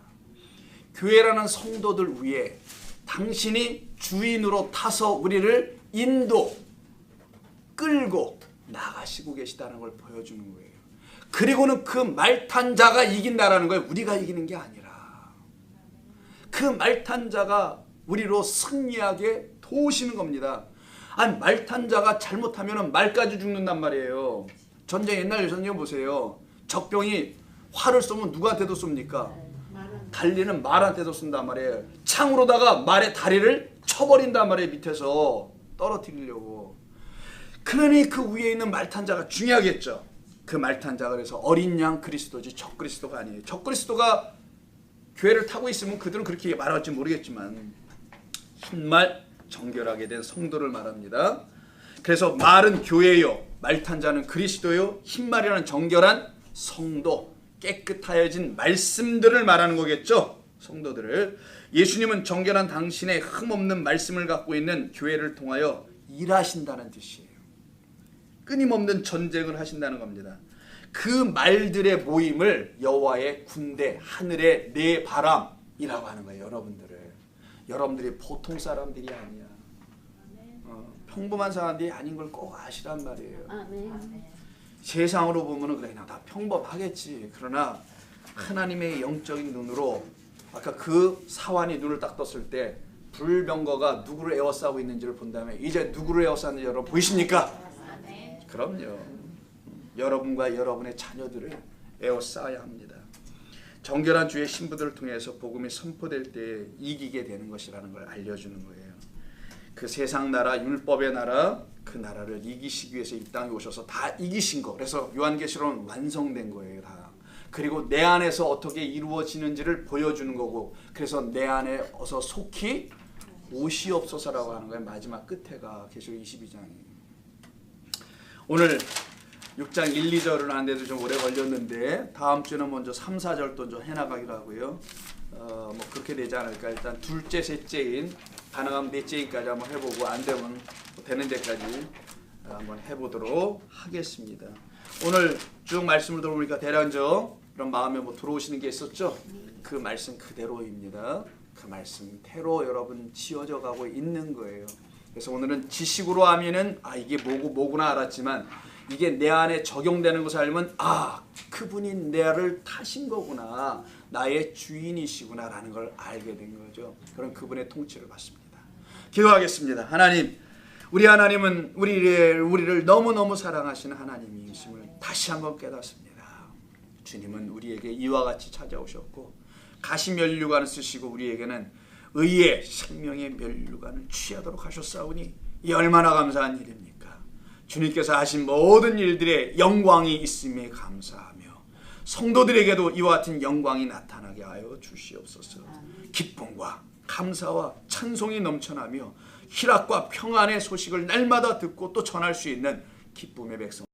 교회라는 성도들 위에 당신이 주인으로 타서 우리를 끌고 나가시고 계시다는 걸 보여주는 거예요. 그리고는 그 말탄 자가 이긴다라는 거예요. 우리가 이기는 게 아니라 그 말탄 자가 우리로 승리하게 도우시는 겁니다. 아니, 말탄 자가 잘못하면 말까지 죽는단 말이에요. 옛날 전쟁 보세요. 적병이 활을 쏘면 누구한테도 쏩니까? 달리는 말한테도 쏜단 말이에요. 창으로다가 말의 다리를 쳐버린단 말이에요. 밑에서 떨어뜨리려고. 그러니 그 위에 있는 말탄자가 중요하겠죠. 그 말탄자가 그래서 어린 양 그리스도지 적그리스도가 아니에요. 적그리스도가 교회를 타고 있으면 그들은 그렇게 말할지 모르겠지만 흰말 정결하게 된 성도를 말합니다. 그래서 말은 교회요, 말탄자는 그리스도요, 흰말이라는 정결한 성도, 깨끗하여진 말씀들을 말하는 거겠죠. 성도들을. 예수님은 정결한 당신의 흠없는 말씀을 갖고 있는 교회를 통하여 일하신다는 뜻이에요. 끊임없는 전쟁을 하신다는 겁니다. 그 말들의 모임을 여호와의 군대, 하늘의 네 바람이라고 하는 거예요. 여러분들이 보통 사람들이 아니야. 평범한 사람들이 아닌 걸 꼭 아시란 말이에요. 세상으로 보면은 그냥 다 평범하겠지. 그러나 하나님의 영적인 눈으로 아까 그 사환이 눈을 딱 떴을 때 불병거가 누구를 에워싸고 있는지를 본다면 이제 누구를 에워싸는지 여러분 보이십니까? 그럼요. 여러분과 여러분의 자녀들을 에워싸야 합니다. 정결한 주의 신부들을 통해서 복음이 선포될 때 이기게 되는 것이라는 걸 알려주는 거예요. 그 세상 나라, 율법의 나라, 그 나라를 이기시기 위해서 이 땅에 오셔서 다 이기신 거. 그래서 요한계시록은 완성된 거예요. 다. 그리고 내 안에서 어떻게 이루어지는지를 보여주는 거고, 그래서 내 안에 어서 속히 오시옵소서라고 하는 거예요. 마지막 끝에가 계시록 22장이에요. 오늘 6장 1, 2절을 하는데도 좀 오래 걸렸는데 다음 주는 먼저 3, 4절도 좀 해나가기로 하고요. 뭐 그렇게 되지 않을까. 일단 둘째, 셋째인, 가능하면 넷째인까지 한번 해보고 안 되면 되는 데까지 한번 해보도록 하겠습니다. 오늘 쭉 말씀을 들어보니까 대략적 그런 마음에 뭐 들어오시는 게 있었죠? 그 말씀 그대로입니다. 그 말씀대로 여러분 지어져 가고 있는 거예요. 그래서 오늘은 지식으로 하면은 이게 뭐구나 알았지만 이게 내 안에 적용되는 것을 알면 그분이 나를 타신 거구나, 나의 주인이시구나 라는 걸 알게 된 거죠. 그런 그분의 통치를 받습니다. 기도하겠습니다. 하나님, 우리 하나님은 우리를 너무너무 사랑하시는 하나님이심을 다시 한번 깨닫습니다. 주님은 우리에게 이와 같이 찾아오셨고 가시 면류관을 쓰시고 우리에게는 의의 생명의 면류관을 취하도록 하셨사오니 이 얼마나 감사한 일입니까? 주님께서 하신 모든 일들에 영광이 있음에 감사하며 성도들에게도 이와 같은 영광이 나타나게 하여 주시옵소서. 기쁨과 감사와 찬송이 넘쳐나며 희락과 평안의 소식을 날마다 듣고 또 전할 수 있는 기쁨의 백성